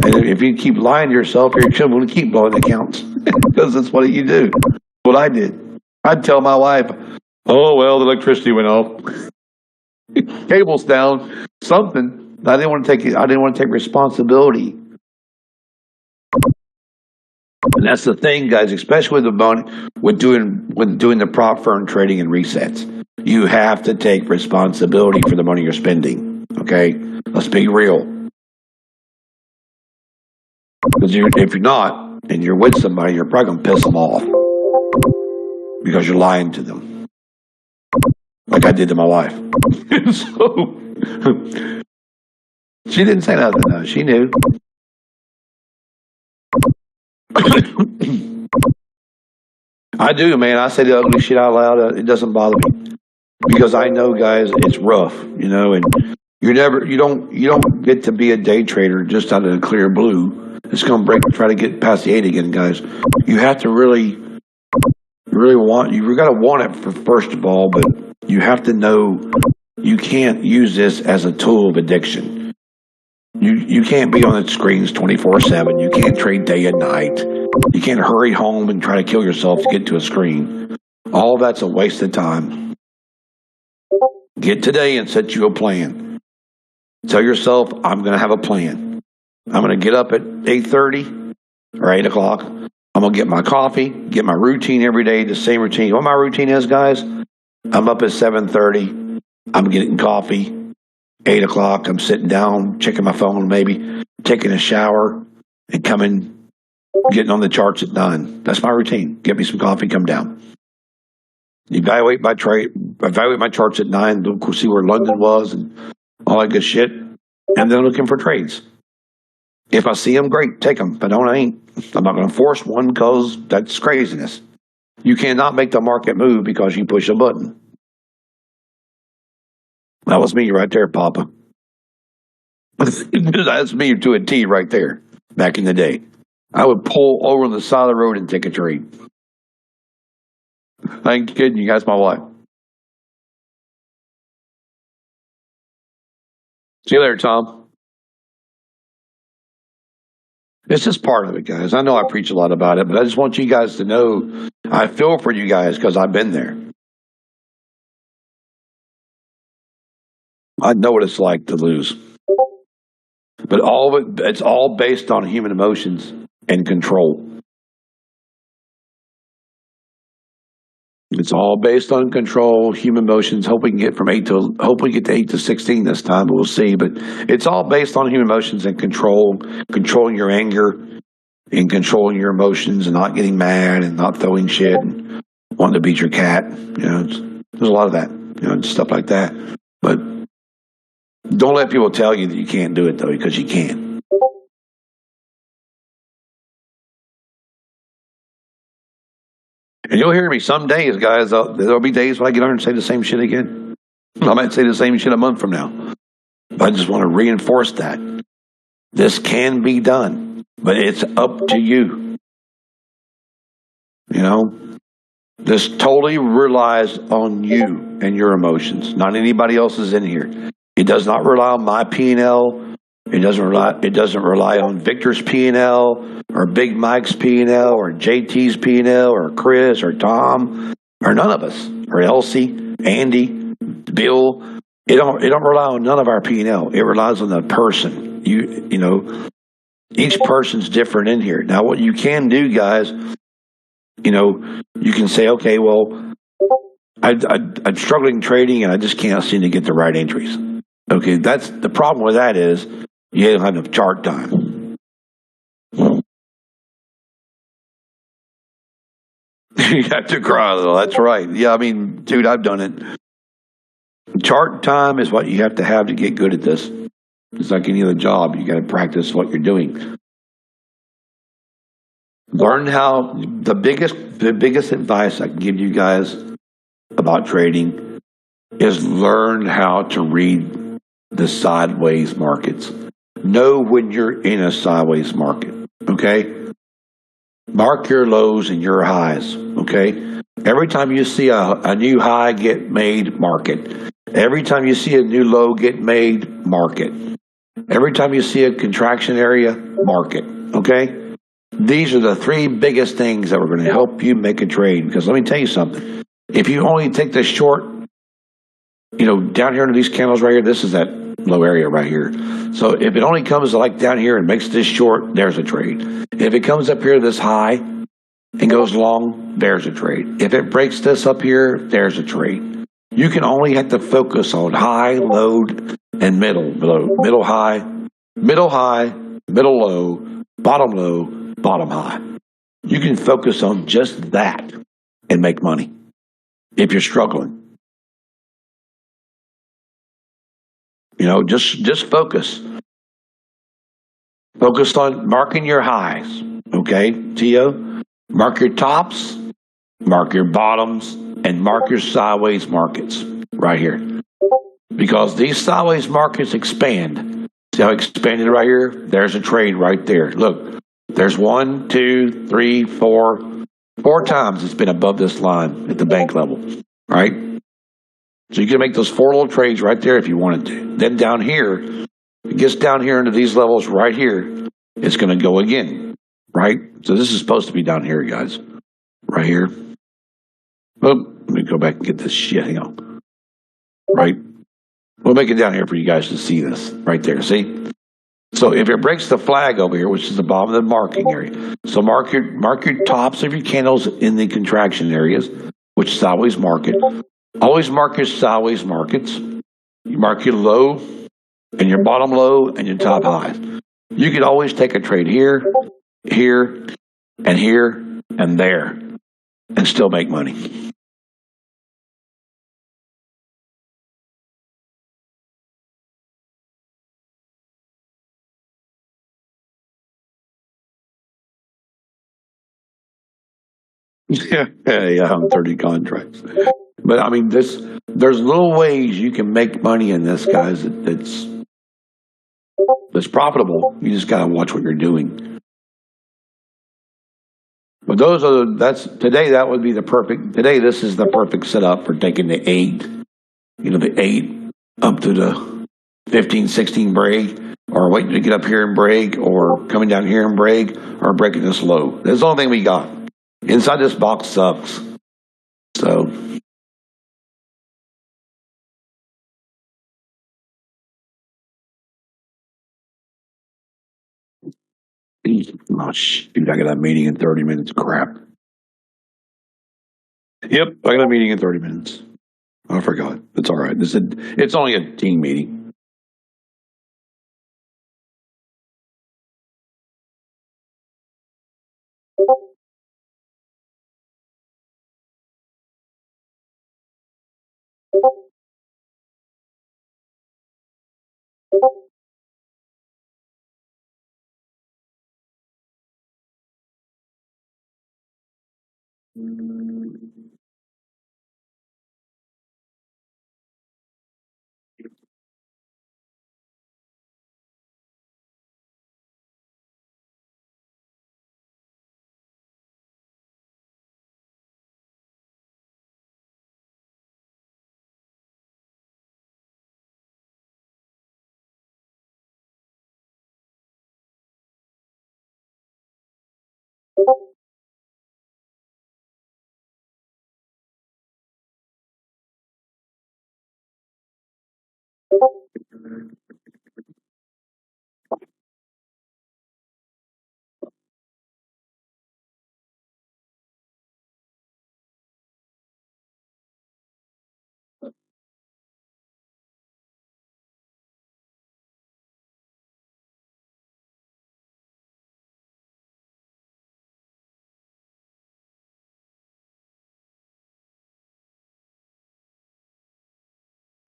S1: And if you keep lying to yourself, you're going to keep blowing accounts because that's what you do. What I did. I'd tell my wife, oh, well, the electricity went off. Cable's down. Something. I didn't want to take responsibility. And that's the thing, guys, especially with the money, with doing the prop firm trading and resets. You have to take responsibility for the money you're spending. Okay? Let's be real. Because if you're not, and you're with somebody, you're probably going to piss them off. Because you're lying to them. Like I did to my wife. So, she didn't say nothing, though. She knew. I do, man. I say the ugly shit out loud. It doesn't bother me. Because I know, guys, it's rough, and you don't get to be a day trader just out of the clear blue. It's going to try to get past the 8 again, guys. You have to really you've got to want it first of all, but you have to know you can't use this as a tool of addiction. You can't be on the screens 24/7. You can't trade day and night. You can't hurry home and try to kill yourself to get to a screen. All that's a waste of time. Get today and set you a plan. Tell yourself, I'm going to have a plan. I'm going to get up at 8:30 or 8 o'clock. I'm going to get my coffee, get my routine every day, the same routine. What my routine is, guys, I'm up at 7:30. I'm getting coffee. 8 o'clock, I'm sitting down, checking my phone, maybe taking a shower, and getting on the charts at 9. That's my routine. Get me some coffee, come down. Evaluate my charts at 9, see where London was and all that good shit, and then looking for trades. If I see them, great, take them. If I don't, I ain't. I'm not going to force one because that's craziness. You cannot make the market move because you push a button. That was me right there, Papa. That's me to a T right there back in the day. I would pull over on the side of the road and take a trade. I ain't kidding you, that's my wife. See you later, Tom. It's just part of it, guys. I know I preach a lot about it, but I just want you guys to know I feel for you guys because I've been there. I know what it's like to lose. But all of it, it's all based on human emotions and control. It's all based on control, human motions. Hope we get to 8 to 16 this time, but we'll see. But it's all based on human motions and controlling your anger and controlling your emotions and not getting mad and not throwing shit and wanting to beat your cat. There's a lot of that, stuff like that. But don't let people tell you that you can't do it though, because you can. And you'll hear me some days, guys. There'll be days when I get on and say the same shit again. I might say the same shit a month from now. But I just want to reinforce that. This can be done, but it's up to you. This totally relies on you and your emotions, not anybody else's in here. It does not rely on my P&L. It doesn't rely on Victor's P&L or Big Mike's P&L or JT's P&L or Chris or Tom or none of us or Elsie, Andy, Bill. It don't rely on none of our P&L. It relies on the person. Each person's different in here. Now, what you can do, guys, you can say, okay, well, I'm struggling trading and I just can't seem to get the right entries. Okay, that's the problem with that is you don't have enough chart time. You have to cry a little. That's right. Yeah, I mean, dude, I've done it. Chart time is what you have to get good at this. It's like any other job. You got to practice what you're doing. Learn how. The biggest advice I can give you guys about trading is learn how to read the sideways markets. Know when you're in a sideways market, okay? Mark your lows and your highs, okay? Every time you see a new high get made, mark it. Every time you see a new low get made, mark it. Every time you see a contraction area, mark it, okay? These are the three biggest things that are going to help you make a trade. Because let me tell you something. If you only take the short, down here under these candles right here, this is that low area right here. So if it only comes like down here and makes this short, there's a trade. If it comes up here this high and goes long, there's a trade. If it breaks this up here, there's a trade. You can only have to focus on high, low, and middle high, middle low, bottom high. You can focus on just that and make money if you're struggling. Just focus. Focus on marking your highs, okay, Tio? Mark your tops, mark your bottoms, and mark your sideways markets right here. Because these sideways markets expand. See how it expanded right here? There's a trade right there. Look, there's 1, 2, 3, 4 times it's been above this line at the bank level, right? So you can make those 4 little trades right there if you wanted to. Then down here, it gets down here into these levels right here, it's going to go again, right? So this is supposed to be down here, guys. Right here. Well, let me go back and get this shit. Hang on. Right? We'll make it down here for you guys to see this. Right there, see? So if it breaks the flag over here, which is the bottom of the marking area, so mark your tops of your candles in the contraction areas, which is sideways market. Always mark your sideways markets. You mark your low and your bottom low and your top highs. You can always take a trade here, here, and there, and still make money. Yeah, 30 contracts. But I mean, there's little ways you can make money in this, guys. That's profitable. You just gotta watch what you're doing. But today. That would be the perfect. Today, this is the perfect setup for taking the 8. The 8 up to the 15, 16 break, or waiting to get up here and break, or coming down here and break, or breaking this low. That's the only thing we got. Inside this box sucks. So. Oh, shoot, I got a meeting in 30 minutes. Crap. Yep, I got a meeting in 30 minutes. I forgot. It's all right. It's only a team meeting.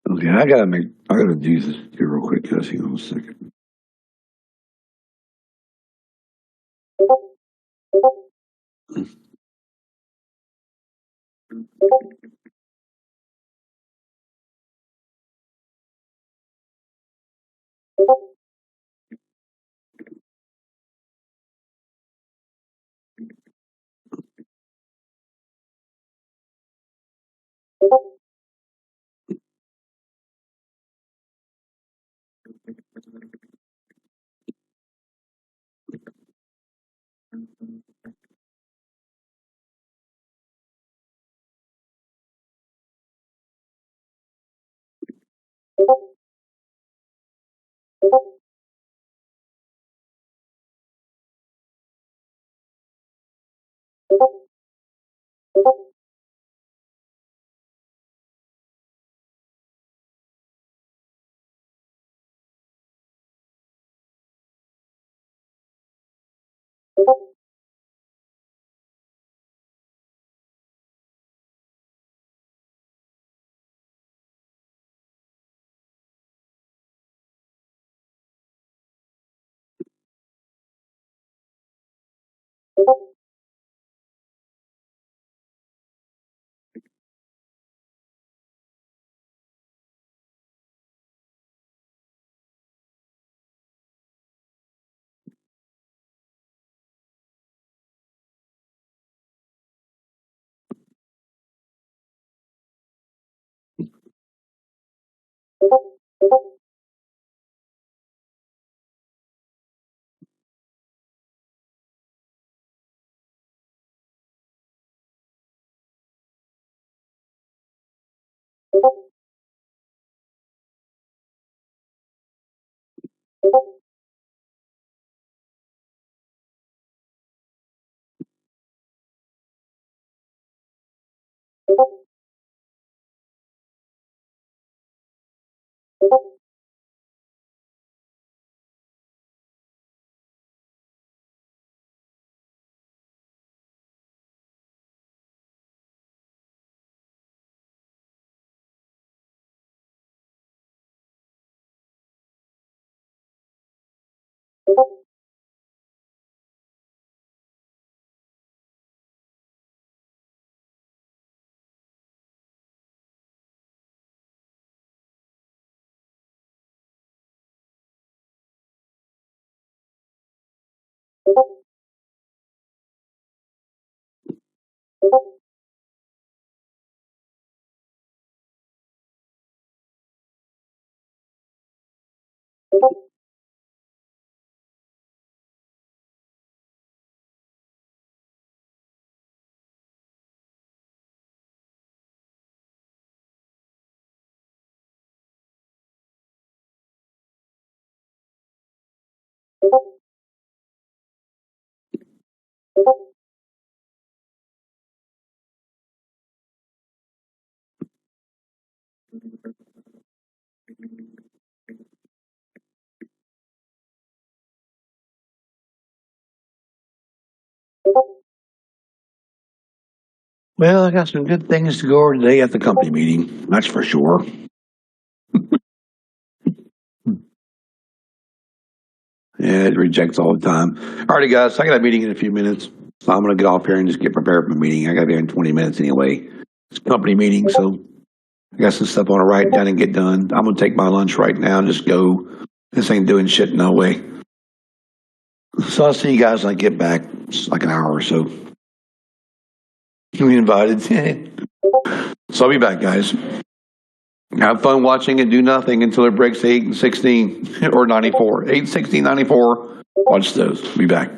S1: Okay, I gotta do this here real quick, guys. Hang on a second. Well, I got some good things to go over today at the company meeting. That's for sure. Yeah, it rejects all the time. Alrighty, guys, I got a meeting in a few minutes, so I'm going to get off here and just get prepared for my meeting. I got to be here in 20 minutes anyway. It's a company meeting, so I got some stuff I want to write down and get done. I'm going to take my lunch right now and just go. This ain't doing shit no way. So I'll see you guys when I get back. It's like an hour or so. You invited. So I'll be back, guys. Have fun watching and do nothing until it breaks 8 and 16 or 94. 8, 16, 94. Watch those. Be back.